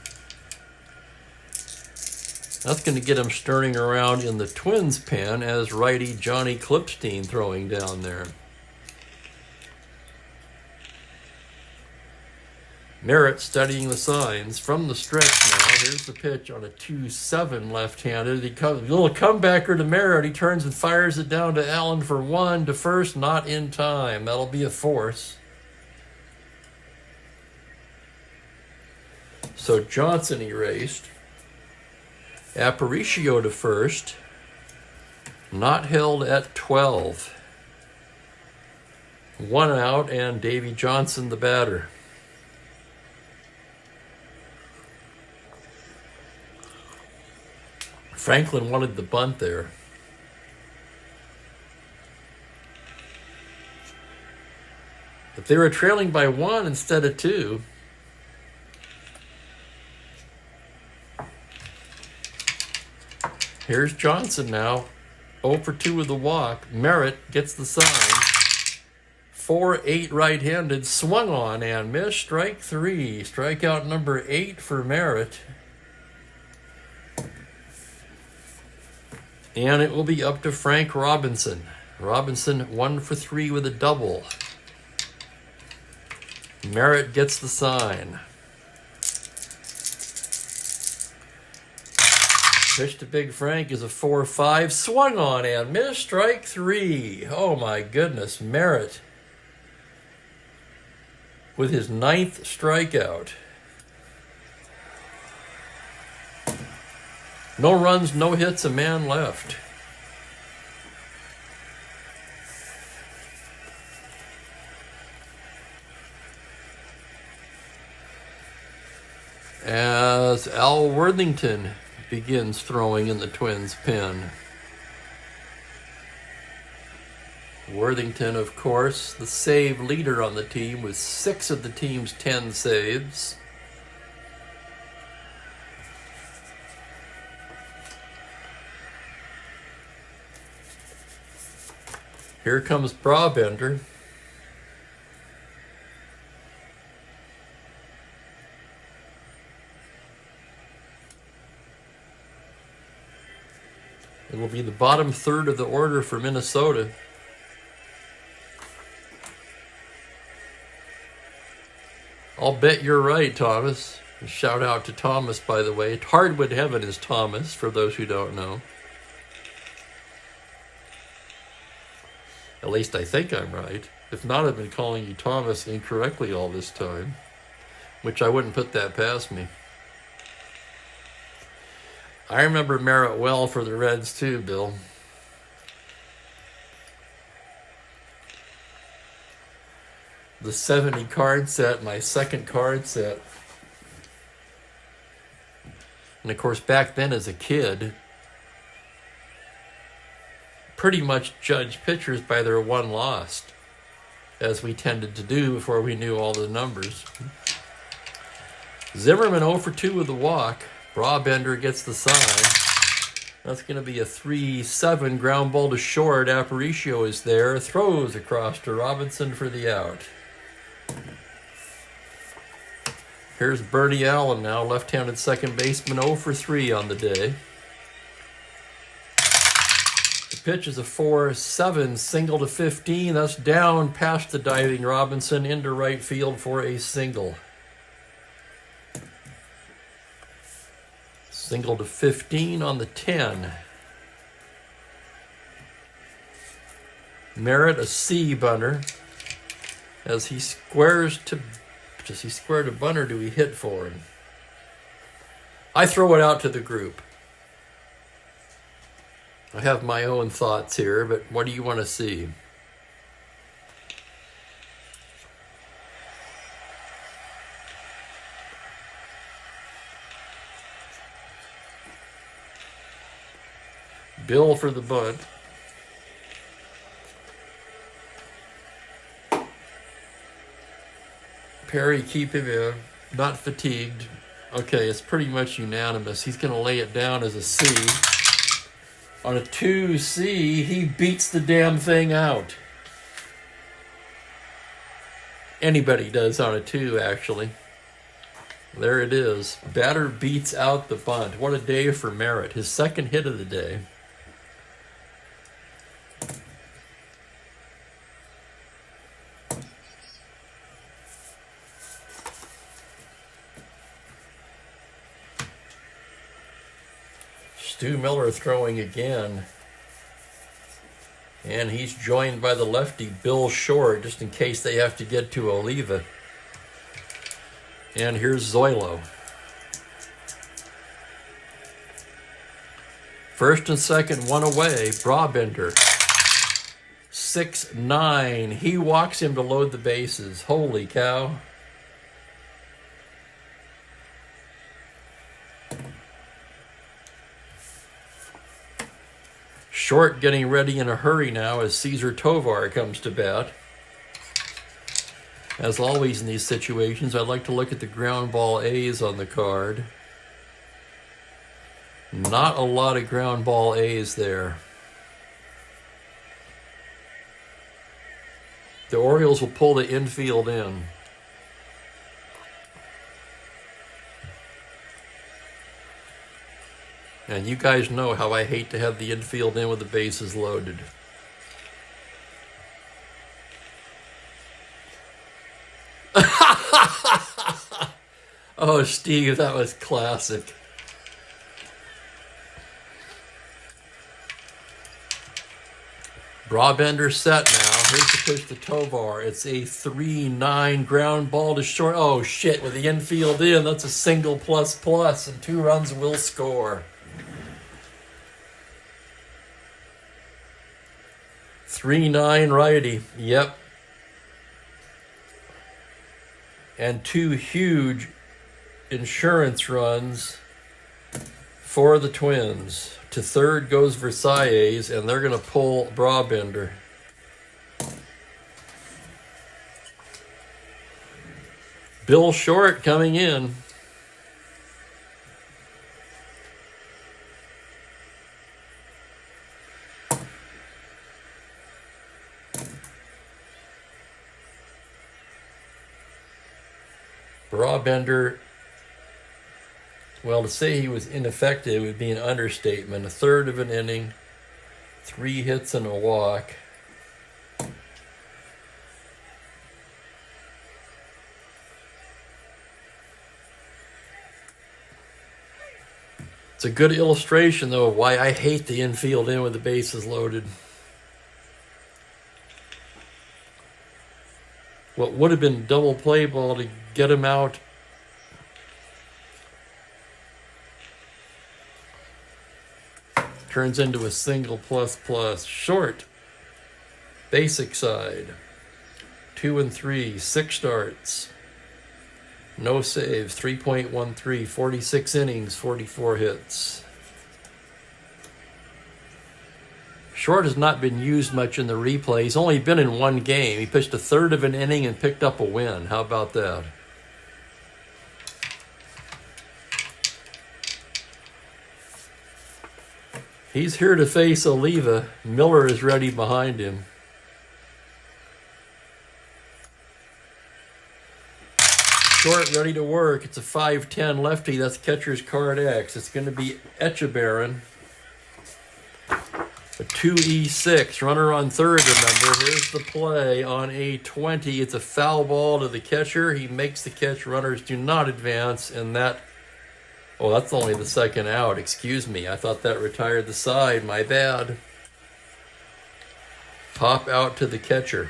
That's going to get him stirring around in the Twins' pen as righty Johnny Klipstein throwing down there. Merritt studying the signs from the stretch now. Here's the pitch on a 2-7 left-handed. He comes, a little comebacker to Merritt. He turns and fires it down to Allen for 1 to first, not in time. That'll be a force. So Johnson erased. Aparicio to first. Not held at 12. 1 out, and Davy Johnson the batter. Franklin wanted the bunt there. If they were trailing by 1 instead of 2, here's Johnson now, 0 for 2 with the walk. Merritt gets the sign. 4-8 right-handed, swung on and missed. Strike 3. Strikeout number 8 for Merritt. And it will be up to Frank Robinson. Robinson 1 for 3 with a double. Merritt gets the sign. Pitch to Big Frank is a 4-5. Swung on and missed. Strike 3. Oh my goodness. Merritt with his 9th strikeout. No runs, no hits, a man left. As Al Worthington begins throwing in the Twins' pen. Worthington, of course, the save leader on the team with 6 of the team's 10 saves. Here comes Brabender. It will be the bottom third of the order for Minnesota. I'll bet you're right, Thomas. Shout out to Thomas, by the way. Hardwood Heaven is Thomas, for those who don't know. At least I think I'm right. If not, I've been calling you Thomas incorrectly all this time, which I wouldn't put that past me. I remember Merritt well for the Reds too, Bill. The 70 card set, my second card set. And of course, back then as a kid, pretty much judged pitchers by their one lost, as we tended to do before we knew all the numbers. Zimmerman 0 for 2 with the walk. Brabender gets the sign. That's going to be a 3-7 ground ball to short. Aparicio is there. Throws across to Robinson for the out. Here's Bernie Allen now, left-handed second baseman, 0 for 3 on the day. The pitch is a 4-7 single to 15. That's down past the diving Robinson into right field for a single. Single to 15 on the 10. Merritt, a C bunter. As he squares to... Does he square to bunt or do we hit for him? I throw it out to the group. I have my own thoughts here, but what do you want to see? Bill for the bunt. Perry, keep him in. Not fatigued. Okay, it's pretty much unanimous. He's going to lay it down as a C. On a 2C, he beats the damn thing out. Anybody does on a 2, actually. There it is. Batter beats out the bunt. What a day for Merritt. His second hit of the day. Stu Miller throwing again. And he's joined by the lefty, Bill Short, just in case they have to get to Oliva. And here's Zoilo. First and second, one away. Brabender. 6-9. He walks him to load the bases. Holy cow. Short getting ready in a hurry now as Cesar Tovar comes to bat. As always in these situations, I'd like to look at the ground ball A's on the card. Not a lot of ground ball A's there. The Orioles will pull the infield in. And you guys know how I hate to have the infield in with the bases loaded. Oh, Steve, that was classic. Brabender set now. Here's the pitch to Tovar. It's a 3-9 ground ball to short. Oh, shit. With the infield in, that's a single plus, and 2 runs will score. 3-9 righty. Yep. And 2 huge insurance runs for the Twins. To third goes Versailles, and they're going to pull Brabender. Bill Short coming in. Bender, well, to say he was ineffective would be an understatement. A third of an inning, 3 hits and a walk. It's a good illustration, though, of why I hate the infield in with the bases loaded. What would have been double play ball to get him out. Turns into a single plus. Short. Basic side. 2 and 3, 6 starts. No saves, 3.13, 46 innings, 44 hits. Short has not been used much in the replay. He's only been in 1 game. He pitched a third of an inning and picked up a win. How about that? He's here to face Oliva. Miller is ready behind him. Short ready to work. It's a 5'10 lefty. That's catcher's card X. It's going to be Echebarren. A 2E6. Runner on third, remember. Here's the play on a 20. It's a foul ball to the catcher. He makes the catch. Runners do not advance. And that... Oh, that's only the second out. Excuse me. I thought that retired the side. My bad. Pop out to the catcher.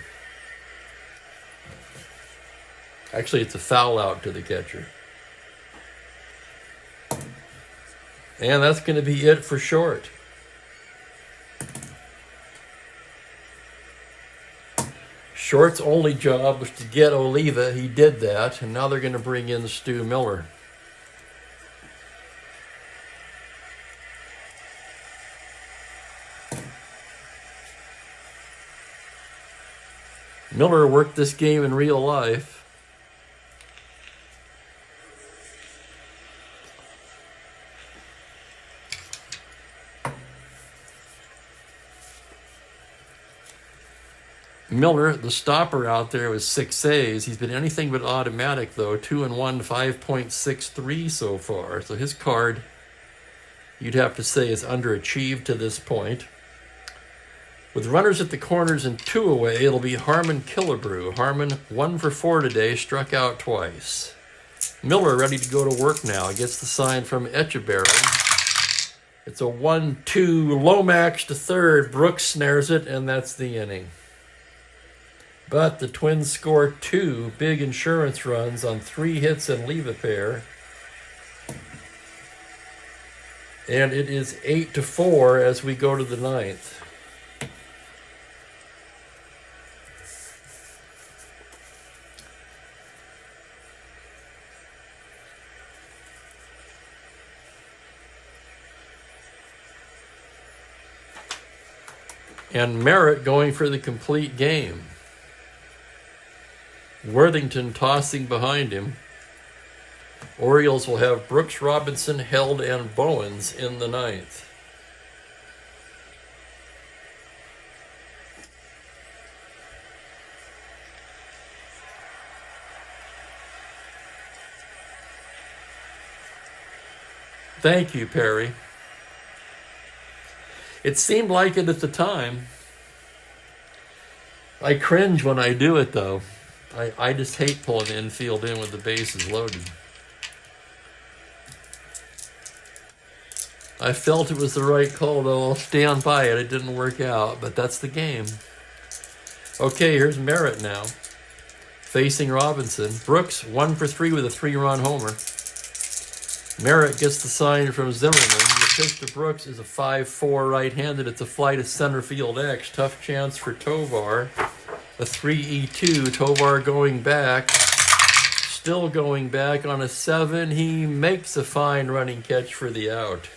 Actually, it's a foul out to the catcher. And that's going to be it for Short. Short's only job was to get Oliva. He did that, and now they're going to bring in Stu Miller. Miller worked this game in real life. Miller, the stopper out there, was 6 saves. He's been anything but automatic, though. 2 and 1, 5.63 so far. So his card, you'd have to say, is underachieved to this point. With runners at the corners and 2 away, it'll be Harmon Killebrew. Harmon, 1 for 4 today, struck out twice. Miller ready to go to work now. Gets the sign from Echebarren. It's a 1-2 Lomax to third. Brooks snares it, and that's the inning. But the Twins score 2 big insurance runs on 3 hits and leave a pair. And it is 8-4 as we go to the 9th. And Merritt going for the complete game. Worthington tossing behind him. Orioles will have Brooks, Robinson, Held, and Bowens in the 9th. Thank you, Perry. It seemed like it at the time. I cringe when I do it, though. I just hate pulling the infield in with the bases loaded. I felt it was the right call, though. I'll stand by it. It didn't work out, but that's the game. Okay, here's Merritt now. Facing Robinson. Brooks, 1 for 3 with a 3-run homer. Merritt gets the sign from Zimmerman. The pitch to Brooks is a 5-4 right-handed. It's a fly to center field X. Tough chance for Tovar. A 3-2. Tovar going back. Still going back on a 7. He makes a fine running catch for the out.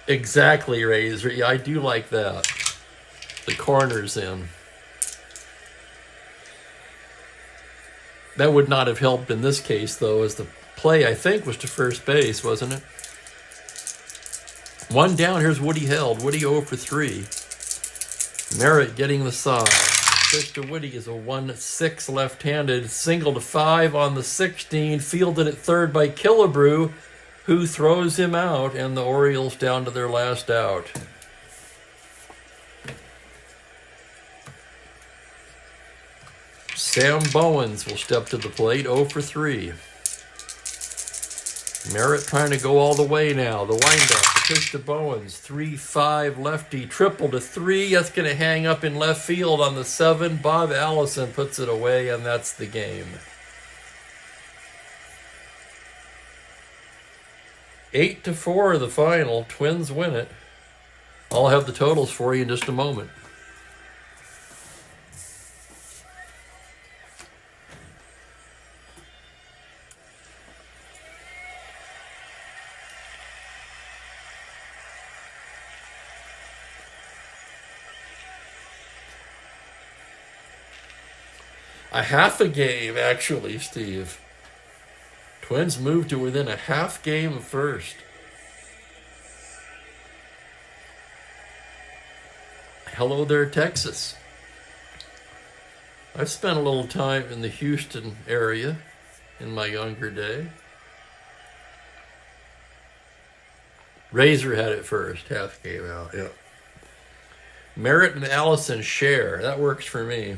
Exactly, Razor. Yeah, I do like that. The corner's in. That would not have helped in this case, though, as the play, I think, was to first base, wasn't it? One down. Here's Woody held. Woody 0 for 3. Merritt getting the side. Pitch to Woody is a 1-6 left-handed. Single to 5 on the 16. Fielded at third by Killebrew, who throws him out, and the Orioles down to their last out. Sam Bowens will step to the plate, 0 for 3. Merritt trying to go all the way now. The windup, the pitch to Bowens, 3-5 lefty, triple to 3. That's going to hang up in left field on the 7. Bob Allison puts it away, and that's the game. 8-4 the final. Twins win it. I'll have the totals for you in just a moment. A half a game, actually, Steve. Twins moved to within a half game of first. Hello there, Texas. I've spent a little time in the Houston area in my younger day. Razor had it first, half game out, yeah. Merritt and Allison share. That works for me.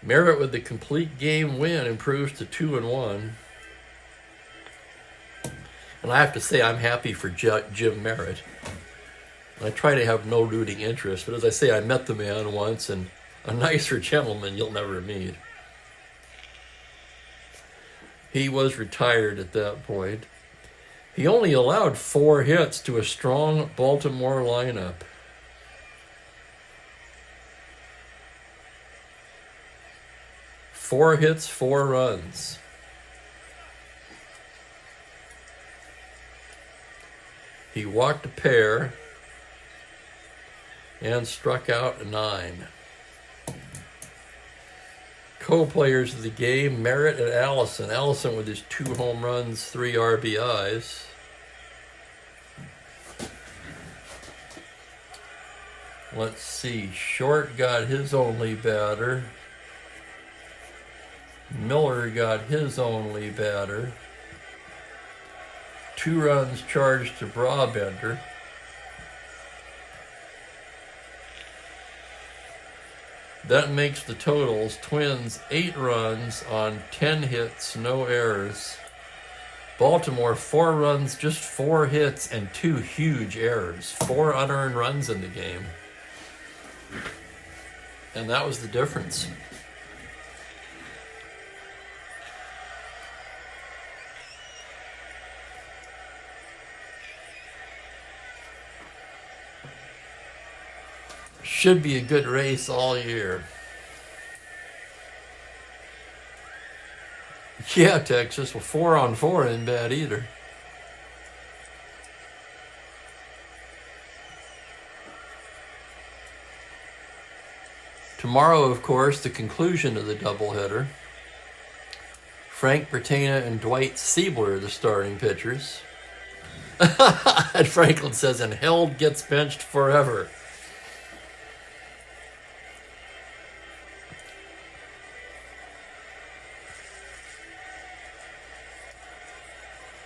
Merritt with the complete game win improves to 2-1. And I have to say, I'm happy for Jim Merritt. I try to have no rooting interest, but as I say, I met the man once, and a nicer gentleman you'll never meet. He was retired at that point. He only allowed 4 hits to a strong Baltimore lineup. Four hits, 4 runs. He walked a pair and struck out 9. Co-players of the game, Merritt and Allison. Allison with his 2 home runs, 3 RBIs. Let's see, Short got his only batter. Miller got his only batter. 2 runs charged to Brabender. That makes the totals. Twins 8 runs on 10 hits, no errors. Baltimore 4 runs, just 4 hits, and 2 huge errors. 4 unearned runs in the game. And that was the difference. Should be a good race all year. Yeah, Texas. Well, 4-on-4 isn't bad either. Tomorrow, of course, the conclusion of the doubleheader. Frank Bertana and Dwight Siebler are the starting pitchers. And Franklin says, and Held gets benched forever.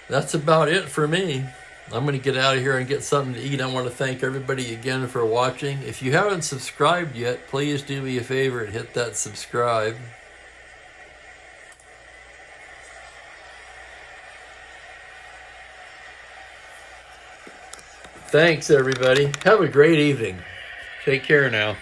That's about it for me. I'm going to get out of here and get something to eat. I want to thank everybody again for watching. If you haven't subscribed yet, please do me a favor and hit that subscribe. Thanks, everybody. Have a great evening. Take care now.